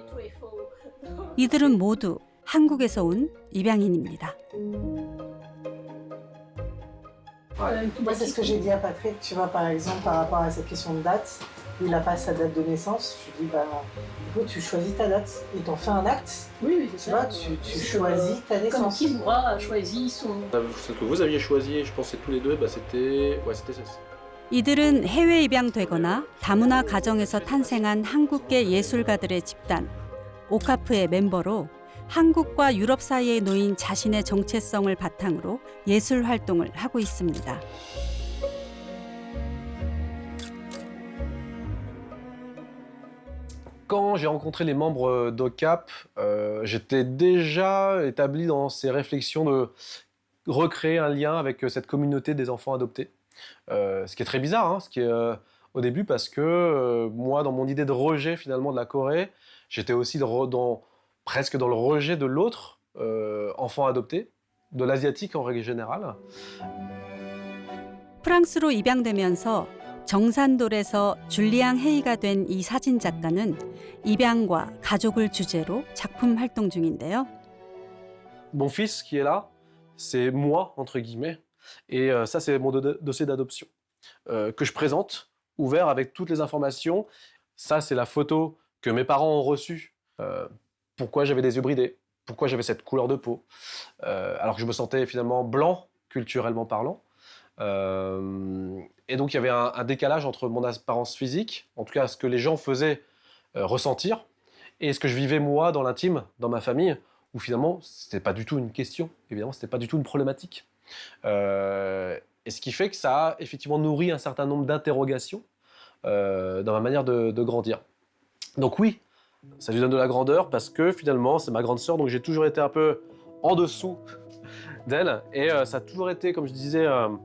이들은 모두 한국에서 온 입양인입니다. Moi, c'est ce que j'ai dit à Patrick. Tu vois, par exemple, par rapport à cette question de date, il n'a pas sa date de naissance. Je lui dis, écoute, tu choisis ta date. Ils t'ont fait un acte. Oui, c'est ça. Tu choisis ta naissance. Comme Kimura a choisi son... Ce que vous aviez choisi, je pense, tous les deux, c'était ça. 이들은 해외 입양되거나 다문화 가정에서 탄생한 한국계 예술가들의 집단 오카프의 멤버로 한국과 유럽 사이에 놓인 자신의 정체성을 바탕으로 예술 활동을 하고 있습니다. Quand j'ai rencontré les membres d'OCAP, j'étais déjà établi dans ces réflexions de recréer un lien avec cette communauté des enfants adoptés. Ce qui est très bizarre, hein, au début, parce que moi, dans mon idée de rejet finalement de la Corée, j'étais aussi presque dans le rejet de l'autre enfant adopté, de l'asiatique en règle générale. 프랑스로 입양되면서 정산돌에서 줄리앙 헤이가 된 이 사진 작가는 입양과 가족을 주제로 작품 활동 중인데요. Mon fils qui est là, c'est moi entre guillemets. Et ça, c'est mon dossier d'adoption que je présente, ouvert avec toutes les informations. Ça, c'est la photo que mes parents ont reçue. Pourquoi j'avais des yeux bridés, pourquoi j'avais cette couleur de peau, alors que je me sentais finalement blanc, culturellement parlant. Et donc, il y avait un décalage entre mon apparence physique, en tout cas ce que les gens faisaient ressentir, et ce que je vivais moi dans l'intime, dans ma famille, où finalement, c'était pas du tout une question, évidemment, c'était pas du tout une problématique. Et ce qui fait que ça a effectivement nourri un certain nombre d'interrogations dans ma manière de grandir. Donc oui, ça lui donne de la grandeur parce que finalement, c'est ma grande sœur, donc j'ai toujours été un peu en dessous d'elle. Et ça a toujours été, comme je disais, un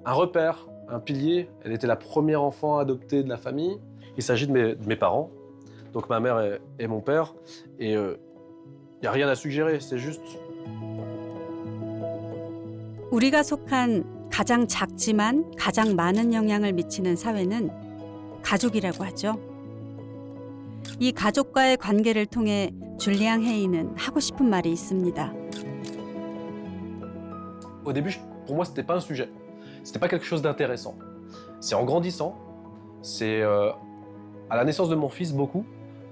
repère, un pilier. Elle était la première enfant adoptée de la famille. Il s'agit de mes parents, donc ma mère et mon père. Et il n'y a rien à suggérer, c'est juste... 우리가 속한 가장 작지만 가장 많은 영향을 미치는 사회는 가족이라고 하죠. 이 가족과의 관계를 통해 줄리앙 헤이는 하고 싶은 말이 있습니다. Au début, pour moi, c'était pas un sujet. C'était pas quelque chose d'intéressant. C'est en grandissant, c'est à la naissance de mon fils beaucoup,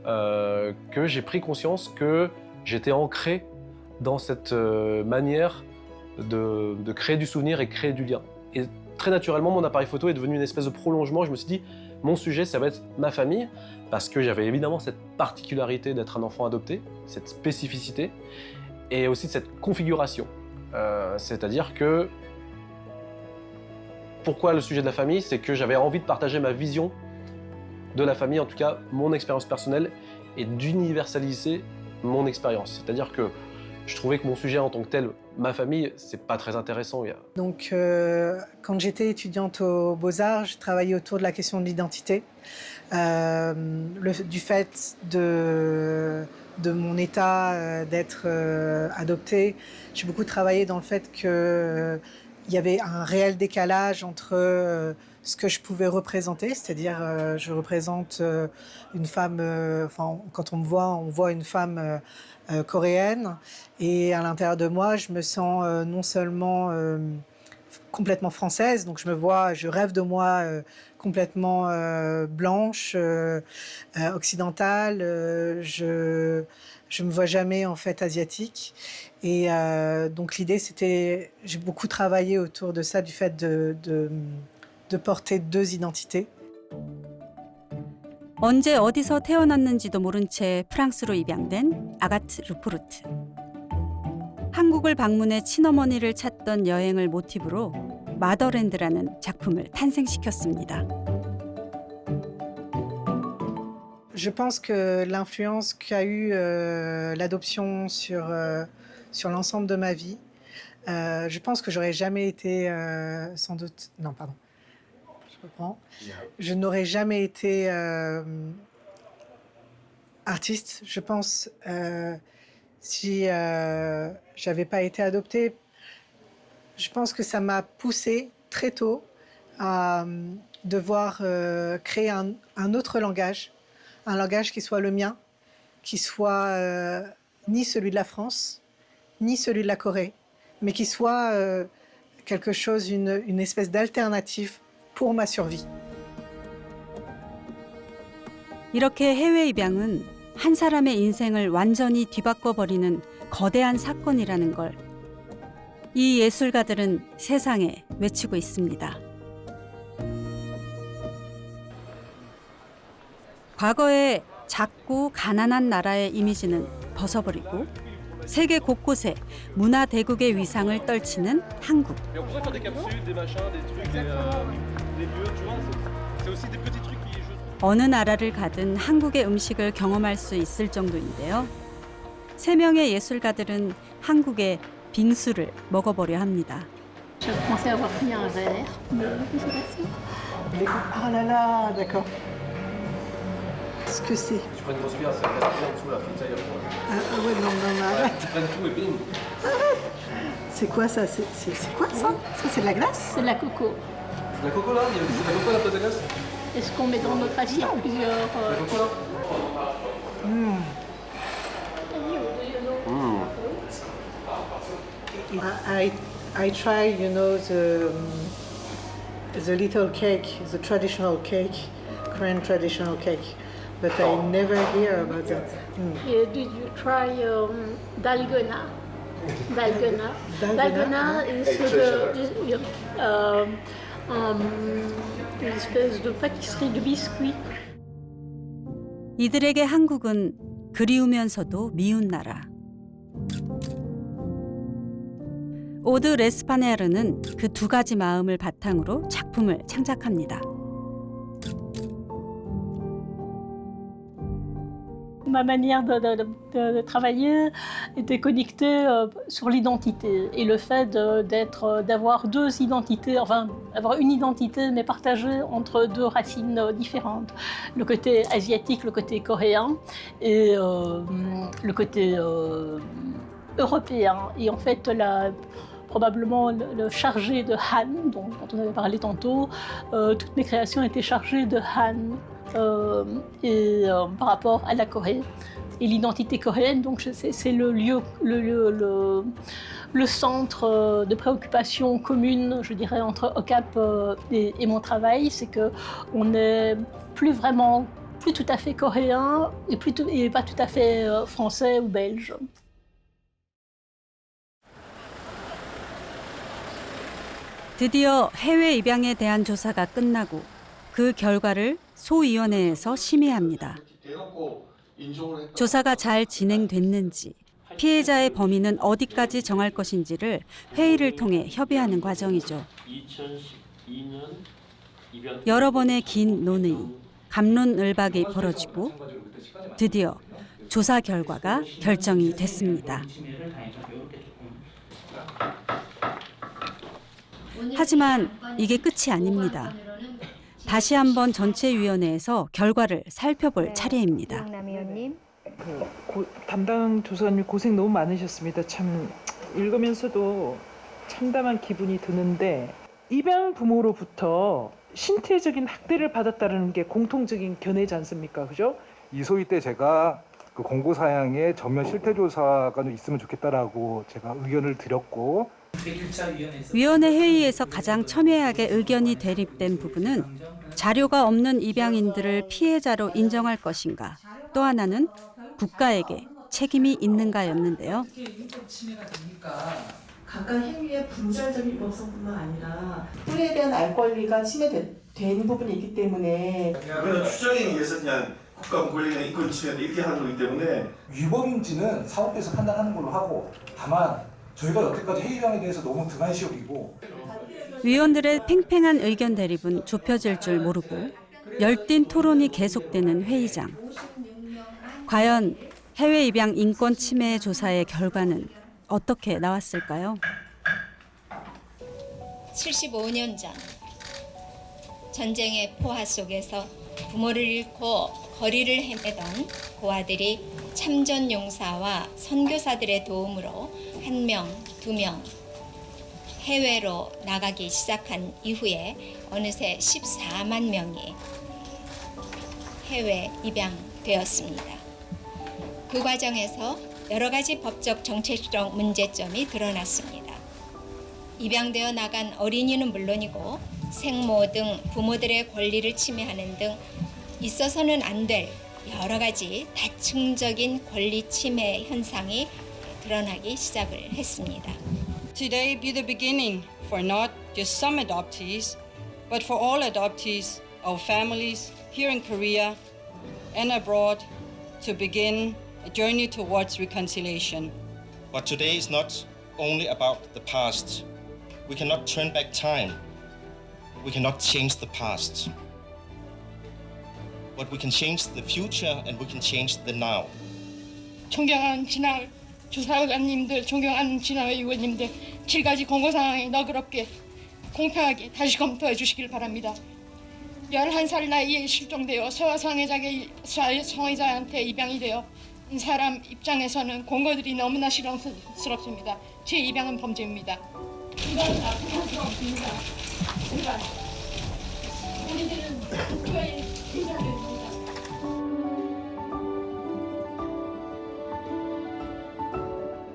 que j'ai pris conscience que j'étais ancré dans cette manière de créer du souvenir et créer du lien. Et très naturellement, mon appareil photo est devenu une espèce de prolongement. Je me suis dit, mon sujet, ça va être ma famille, parce que j'avais évidemment cette particularité d'être un enfant adopté, cette spécificité, et aussi cette configuration. C'est-à-dire que, pourquoi le sujet de la famille? C'est que j'avais envie de partager ma vision de la famille, en tout cas mon expérience personnelle, et d'universaliser mon expérience. C'est-à-dire que je trouvais que mon sujet en tant que tel, ma famille, c'est pas très intéressant. Donc, quand j'étais étudiante aux Beaux-Arts, je travaillais autour de la question de l'identité, du fait de mon état d'être adoptée. J'ai beaucoup travaillé dans le fait qu'il y avait un réel décalage entre ce que je pouvais représenter, c'est-à-dire je représente une femme, quand on me voit, on voit une femme coréenne, et à l'intérieur de moi, je me sens non seulement complètement française, donc je rêve de moi complètement blanche, occidentale, je me vois jamais en fait asiatique, et donc l'idée c'était, j'ai beaucoup travaillé autour de ça, du fait de porter deux identités. 언제 어디서 태어났는지도 모른 채 프랑스로 입양된 아가트 루프루트. 한국을 방문해 친어머니를 찾던 여행을 모티브로 마더랜드라는 작품을 탄생시켰습니다. Je pense que l'influence qu'a eu l'adoption sur l'ensemble de ma vie, je pense que j'aurais jamais été sans doute... Non, pardon. Je reprends. Je n'aurais jamais été artiste, je pense, si j'avais pas été adoptée. Je pense que ça m'a poussée très tôt à devoir créer un autre langage, un langage qui soit le mien, qui soit ni celui de la France, ni celui de la Corée, mais qui soit quelque chose, une espèce d'alternative pour ma survie. 이렇게 해외 입양은 한 사람의 인생을 완전히 뒤바꿔버리는 거대한 사건이라는 걸 이 예술가들은 세상에 외치고 있습니다. 과거의 작고 가난한 나라의 이미지는 벗어버리고 세계 곳곳에 문화 대국의 위상을 떨치는 한국. 어느 나라를 가든 한국의 음식을 경험할 수 있을 정도인데요. 3명의 예술가들은 한국의 빙수를 먹어보려 합니다. Je pensais avoir pris un verre, mais je sais pas si. Ah là là, d'accord. Qu'est-ce que c'est? Tu prends une grosse cuillère, c'est la gaspille en dessous là, faut que ça aille après. Ah ouais, non, arrête. Tu prends tout et bim. C'est quoi ça? C'est quoi ça? Ça c'est de la glace? C'est de la coco. C'est de la coco là? Il y a de la coco à la place de la glace? Est-ce qu'on met dans notre assiette plusieurs... La coco là? I tried, you know, the little cake, the traditional cake, Korean traditional cake, but I never hear about that. Did you try dalgona? Dalgona. Dalgona is une espèce de pâtisserie de biscuit. 이들에게 한국은 그리우면서도 미운 나라. 오드 레스파네르는 그 두 가지 마음을 바탕으로 작품을 창작합니다. Ma manière de travailler était connectée sur l'identité et le fait d'avoir deux identités, enfin avoir une identité mais partagée entre deux racines différentes. Le côté asiatique, le côté coréen et le côté européen. Et en fait, probablement le chargé de Han, dont on avait parlé tantôt, toutes mes créations étaient chargées de Han. Par rapport à la Corée et l'identité coréenne, donc c'est le lieu, le centre de préoccupation commune, je dirais, entre OCAP et mon travail, c'est que on n'est plus tout à fait coréen et pas tout à fait français ou belge. 드디어 해외 입양에 대한 조사가 끝나고 그 결과를 소위원회에서 심의합니다. 조사가 잘 진행됐는지, 피해자의 범위는 어디까지 정할 것인지를 회의를 통해 협의하는 과정이죠. 여러 번의 긴 논의, 갑론을박이 벌어지고 드디어 조사 결과가 결정이 됐습니다. 하지만 이게 끝이 아닙니다. 다시 한번 전체위원회에서 결과를 살펴볼 차례입니다. 담당 조사님 고생 너무 많으셨습니다. 참 읽으면서도 참담한 기분이 드는데 입양 부모로부터 신체적인 학대를 받았다는 게 공통적인 견해지 않습니까? 그죠? 이소희 때 제가 그 공고 사양에 전면 실태 조사가 좀 있으면 좋겠다라고 제가 의견을 드렸고 위원회 회의에서 가장 첨예하게 의견이 대립된 부분은 자료가 없는 입양인들을 피해자로 인정할 것인가, 또 하나는 국가에게 책임이 있는가였는데요. 각각 행위의 불자적인 요소뿐만 아니라 뿌리에 대한 알 권리가 침해된 부분이 있기 때문에 그냥 추정에 의해서 그냥 국가 권리나 인권 침해 이렇게 하는 거기 때문에 위법인지는 사법부에서 판단하는 걸로 하고 다만 저희가 여태까지 해외입양에 대해서 너무 등한시역이고 위원들의 팽팽한 의견 대립은 좁혀질 줄 모르고 열띤 토론이 계속되는 회의장. 과연 해외 입양 인권 침해 조사의 결과는 어떻게 나왔을까요? 75년 전 전쟁의 포화 속에서 부모를 잃고 거리를 헤매던 고아들이 참전 용사와 선교사들의 도움으로 1명, 2명 해외로 나가기 시작한 이후에 어느새 14만 명이 해외 입양되었습니다. 그 과정에서 여러 가지 법적 정책적 문제점이 드러났습니다. 입양되어 나간 어린이는 물론이고 생모 등 부모들의 권리를 침해하는 등 있어서는 안 될 여러 가지 다층적인 권리 침해 현상이 드러나기 시작을 했습니다. Today be the beginning for not just some adoptees, but for all adoptees, our families here in Korea and abroad to begin a journey towards reconciliation. But today is not only about the past. We cannot turn back time. We cannot change the past. But we can change the future and we can change the now. 존경하는 진학 조사관님들, 존경하는 진학 의원님들, 7가지 공고 사항이 너그럽게 공평하게 다시 검토해 주시길 바랍니다. 11살 나이에 실종되어 소아 성애자한테 입양이 되어 사람 입장에서는 공고들이 너무나 실망스럽습니다. 제 입양은 범죄입니다. 이건 나쁜 수 없습니다. 우리들은 국가의 인사입니다.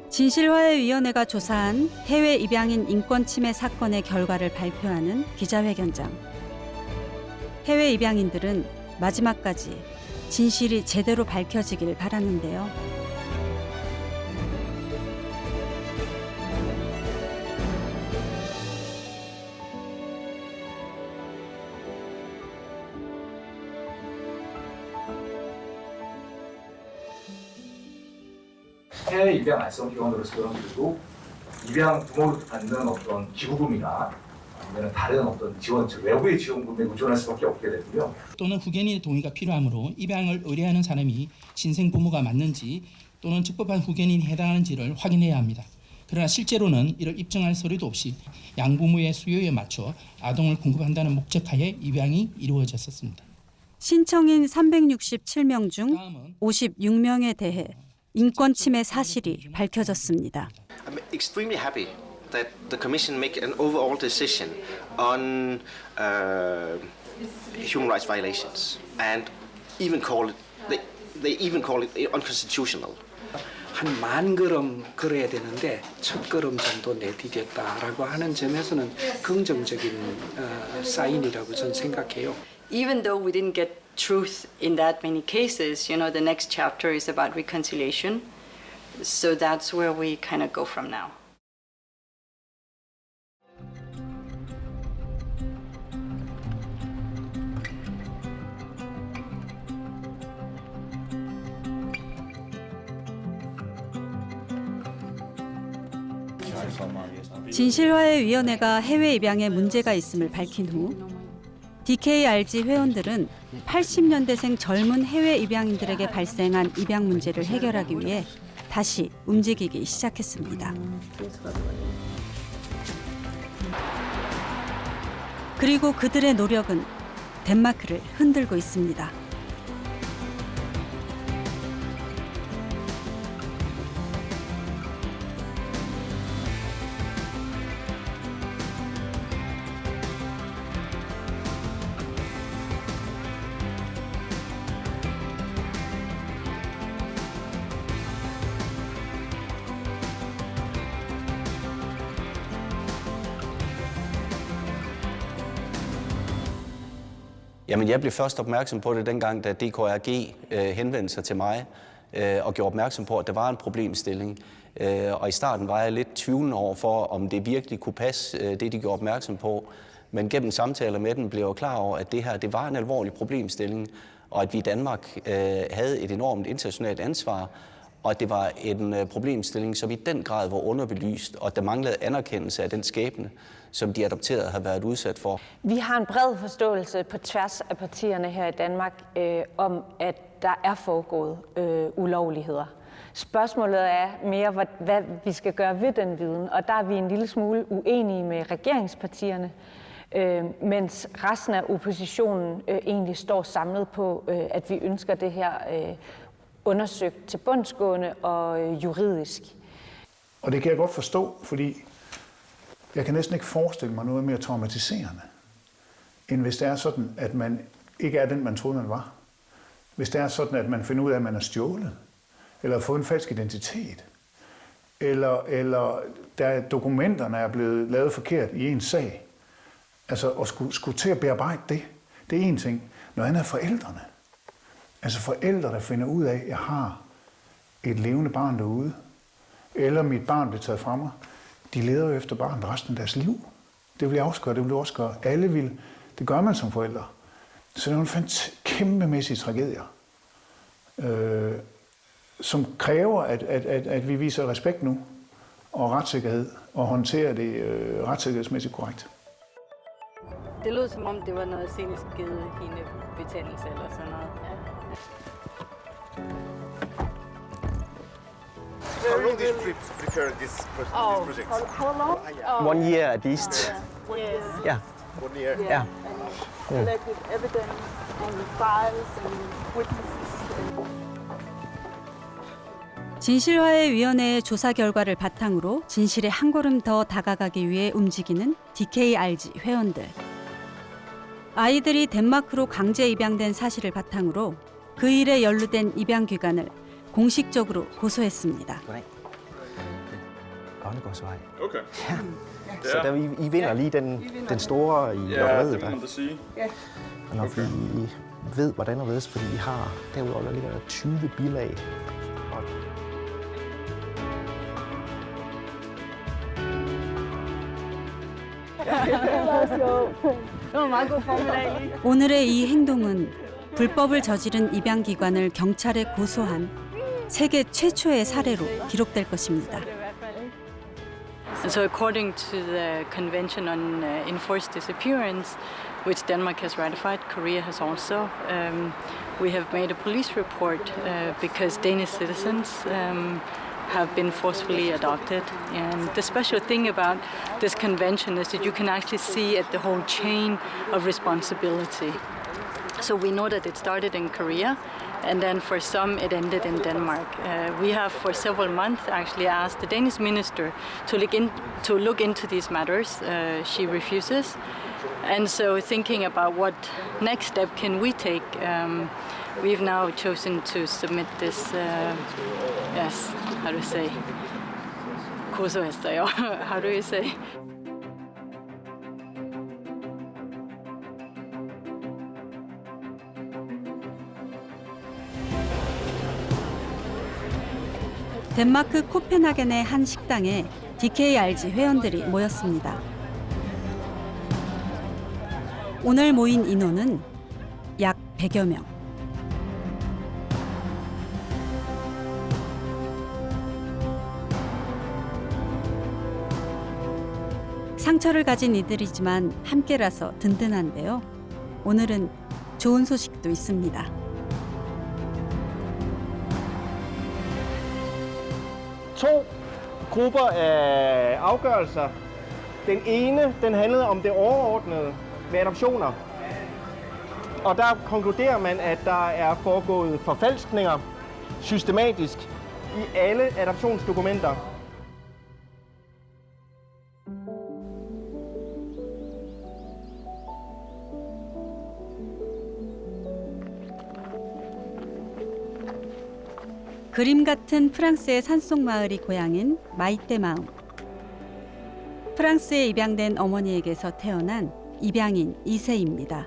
진실화해위원회가 조사한 해외 입양인 인권 침해 사건의 결과를 발표하는 기자회견장. 해외 입양인들은 마지막까지 진실이 제대로 밝혀지길 바라는데요. 해외 입양 알선 위원으로서 그리고 입양 부모로부터 받는 어떤 기부금이나 아니면 다른 어떤 지원, 즉 외부의 지원금에 의존할 수밖에 없게 되고요. 또는 후견인의 동의가 필요하므로 입양을 의뢰하는 사람이 신생 부모가 맞는지 또는 적법한 후견인이 해당하는지를 확인해야 합니다. 그러나 실제로는 이를 입증할 서류도 없이 양부모의 수요에 맞춰 아동을 공급한다는 목적하에 입양이 이루어졌었습니다. 신청인 367명 중 56명에 대해 인권 침해 사실이 밝혀졌습니다. I'm extremely happy that the Commission make an overall decision on human rights violations and even call it they even call it unconstitutional. 한 10,000걸음 걸어야 되는데 1,000걸음 정도 내디뎠다라고 하는 점에서는 긍정적인 사인이라고 저는 생각해요. Even though we didn't get truth in that many cases, you know, the next chapter is about reconciliation. So that's where we kind of go from now. 진실화해위원회가 해외 입양에 문제가 있음을 밝힌 후 DKRG 회원들은 80년대생 젊은 해외 입양인들에게 발생한 입양 문제를 해결하기 위해 다시 움직이기 시작했습니다. 그리고 그들의 노력은 덴마크를 흔들고 있습니다. Jamen, jeg blev først opmærksom på det dengang, da DKRG henvendte sig til mig og gjorde opmærksom på, at der var en problemstilling. Og i starten var jeg lidt tvivlende over for, om det virkelig kunne passe, det de gjorde opmærksom på. Men gennem samtaler med dem blev jeg klar over, at det her det var en alvorlig problemstilling, og at vi i Danmark havde et enormt internationalt ansvar, og at det var en problemstilling, som i den grad var underbelyst, og at der manglede anerkendelse af den skæbne, som de adopterede har været udsat for. Vi har en bred forståelse på tværs af partierne her i Danmark om, at der er foregået ulovligheder. Spørgsmålet er mere, hvad vi skal gøre ved den viden, og der er vi en lille smule uenige med regeringspartierne, mens resten af oppositionen egentlig står samlet på, at vi ønsker det her undersøgt til bundsgående og juridisk. Og det kan jeg godt forstå, fordi jeg kan næsten ikke forestille mig noget mere traumatiserende, end hvis det er sådan, at man ikke er den, man troede, man var. Hvis det er sådan, at man finder ud af, at man er stjålet, eller har fået en falsk identitet, eller der dokumenterne er blevet lavet forkert i en sag. Altså at skulle til at bearbejde det er en ting. Noget andet er forældrene. Altså forældre, der finder ud af, at jeg har et levende barn derude, eller mit barn bliver taget fra mig, de leder jo efter barnet resten af deres liv. Det vil jeg også gøre, det vil du også gøre. Alle vil. Det gør man som forældre. Så det er jo en kæmpemæssig tragedie, som kræver, at vi viser respekt nu, og retssikkerhed, og håndterer det retssikkerhedsmæssigt korrekt. Det lød som om, det var noget senest givet hende betændelse eller sådan noget. How long did you prepare this project? How long? 1 year at least. Yes. Yeah. 1 year? Yeah. Collected evidence and files and witnesses. 진실화해위원회의 조사 결과를 바탕으로 진실에 한 걸음 더 다가가기 위해 움직이는 DKRG 회원들. 아이들이 덴마크로 강제 입양된 사실을 바탕으로 그 일에 연루된 입양기관을 공식적으로 gods했습니다. Børnegårdsvej. Okay. Ja. Så der, I vinder lige den store i lotteriet. Det kan man da sige. Og når vi ved, hvordan og hvorledes, fordi vi har derudover der ligger der 20 bilag. 오늘의 이 행동은 불법을 저지른 입양기관을 경찰에 고소한 세계 최초의 사례로 기록될 것입니다. And so according to the Convention on Enforced Disappearance, which Denmark has ratified, Korea has also, we have made a police report because Danish citizens have been forcefully adopted. And the special thing about this convention is that you can actually see at the whole chain of responsibility. So we know that it started in Korea, and then for some it ended in Denmark. We have for several months actually asked the Danish minister to look into these matters. She refuses. And so thinking about what next step can we take, we've now chosen to submit this, how do you say? 고소했어요. How do you say? 덴마크 코펜하겐의 한 식당에 DKRG 회원들이 모였습니다. 오늘 모인 인원은 약 100여 명. 상처를 가진 이들이지만 함께라서 든든한데요. 오늘은 좋은 소식도 있습니다. To grupper af afgørelser. Den ene, den handlede om det overordnede ved adoptioner. Og der konkluderer man, at der er foregået forfalskninger systematisk i alle adoptionsdokumenter. 그림 같은 프랑스의 산속 마을이 고향인 마이떼 마음. 프랑스에 입양된 어머니에게서 태어난 입양인 이세입니다.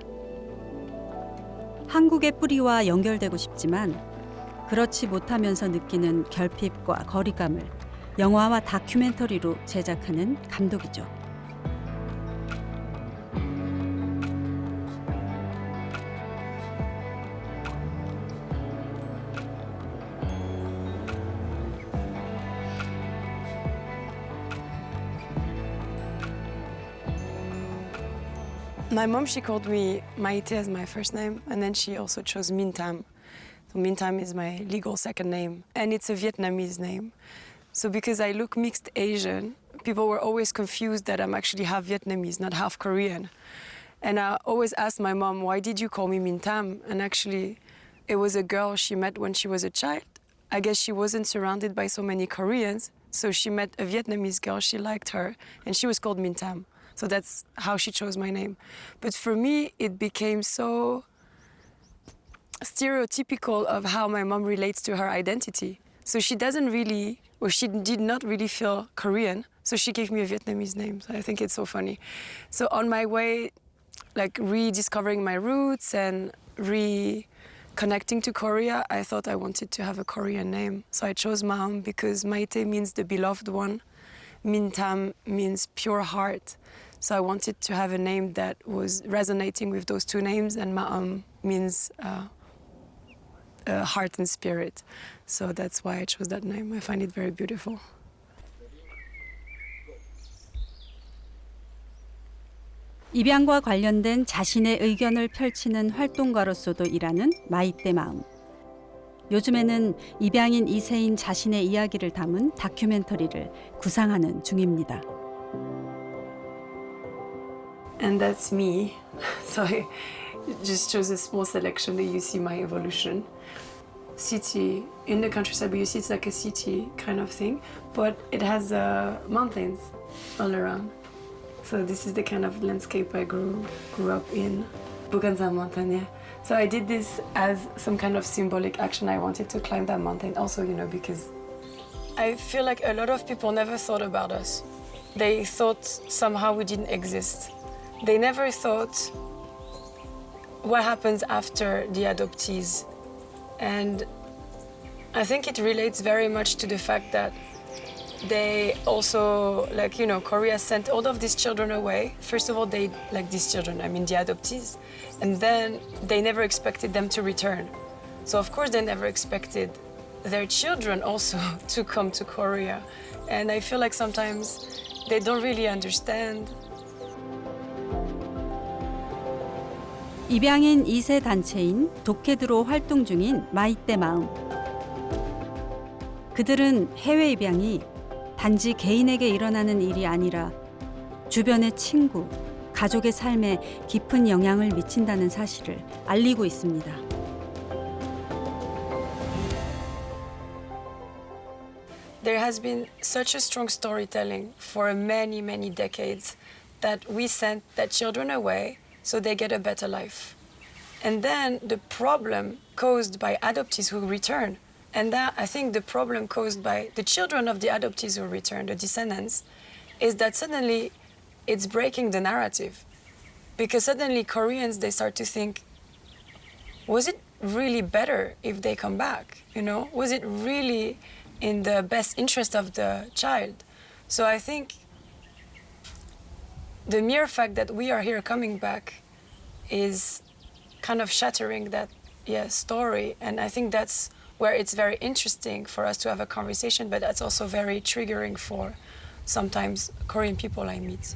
한국의 뿌리와 연결되고 싶지만 그렇지 못하면서 느끼는 결핍과 거리감을 영화와 다큐멘터리로 제작하는 감독이죠. My mom, she called me Maite as my first name, and then she also chose Minh Tam. So Minh Tam is my legal second name, and it's a Vietnamese name. So because I look mixed Asian, people were always confused that I'm actually half Vietnamese, not half Korean. And I always asked my mom, why did you call me Minh Tam? And actually, it was a girl she met when she was a child. I guess she wasn't surrounded by so many Koreans, so she met a Vietnamese girl, she liked her, and she was called Minh Tam. So that's how she chose my name. But for me, it became so stereotypical of how my mom relates to her identity. So she doesn't really, or she did not really feel Korean, so she gave me a Vietnamese name. So I think it's so funny. So on my way, like rediscovering my roots and reconnecting to Korea, I thought I wanted to have a Korean name. So I chose Maum because Maite means the beloved one. Minh Tam means pure heart. So I wanted to have a name that was resonating with those two names, and Maum means heart and spirit. So that's why I chose that name. I find it very beautiful. 입양과 관련된 자신의 의견을 펼치는 활동가로서도 일하는 마이떼 마음. 요즘에는 입양인 이세인 자신의 이야기를 담은 다큐멘터리를 구상하는 중입니다. And that's me. So I just chose a small selection that you see my evolution. City, in the countryside, but you see it's like a city kind of thing, but it has mountains all around. So this is the kind of landscape I grew up in. Buganza mountain, yeah. So I did this as some kind of symbolic action. I wanted to climb that mountain also, you know, because I feel like a lot of people never thought about us. They thought somehow we didn't exist. They never thought what happens after the adoptees. And I think it relates very much to the fact that they also, like, you know, Korea sent all of these children away. First of all, they, like these children, I mean the adoptees, and then they never expected them to return. So of course they never expected their children also to come to Korea. And I feel like sometimes they don't really understand. 입양인 2세 단체인 도케드로 활동 중인 마이떼 마음. 그들은 해외 입양이 단지 개인에게 일어나는 일이 아니라 주변의 친구, 가족의 삶에 깊은 영향을 미친다는 사실을 알리고 있습니다. There has been such a strong storytelling for many, many decades that we send their children away so they get a better life. And then the problem caused by adoptees who return, and that I think the problem caused by the children of the adoptees who return, the descendants, is that suddenly it's breaking the narrative. Because suddenly Koreans, they start to think, was it really better if they come back? You know, was it really in the best interest of the child? So I think the mere fact that we are here coming back is kind of shattering that story, and I think that's where it's very interesting for us to have a conversation, but that's also very triggering for sometimes Korean people I meet.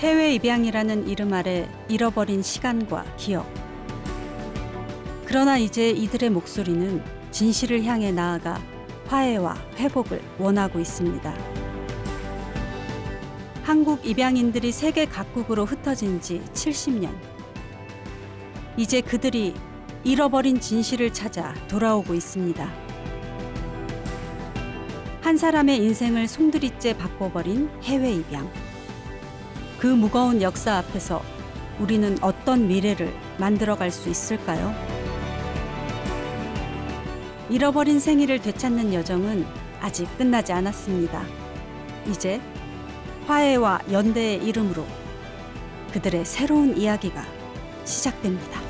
해외 입양이라는 이름 아래 잃어버린 시간과 기억. 그러나 이제 이들의 목소리는 진실을 향해 나아가 화해와 회복을 원하고 있습니다. 한국 입양인들이 세계 각국으로 흩어진 지 70년. 이제 그들이 잃어버린 진실을 찾아 돌아오고 있습니다. 한 사람의 인생을 송두리째 바꿔버린 해외 입양. 그 무거운 역사 앞에서 우리는 어떤 미래를 만들어갈 수 있을까요? 잃어버린 생일을 되찾는 여정은 아직 끝나지 않았습니다. 이제 화해와 연대의 이름으로 그들의 새로운 이야기가 시작됩니다.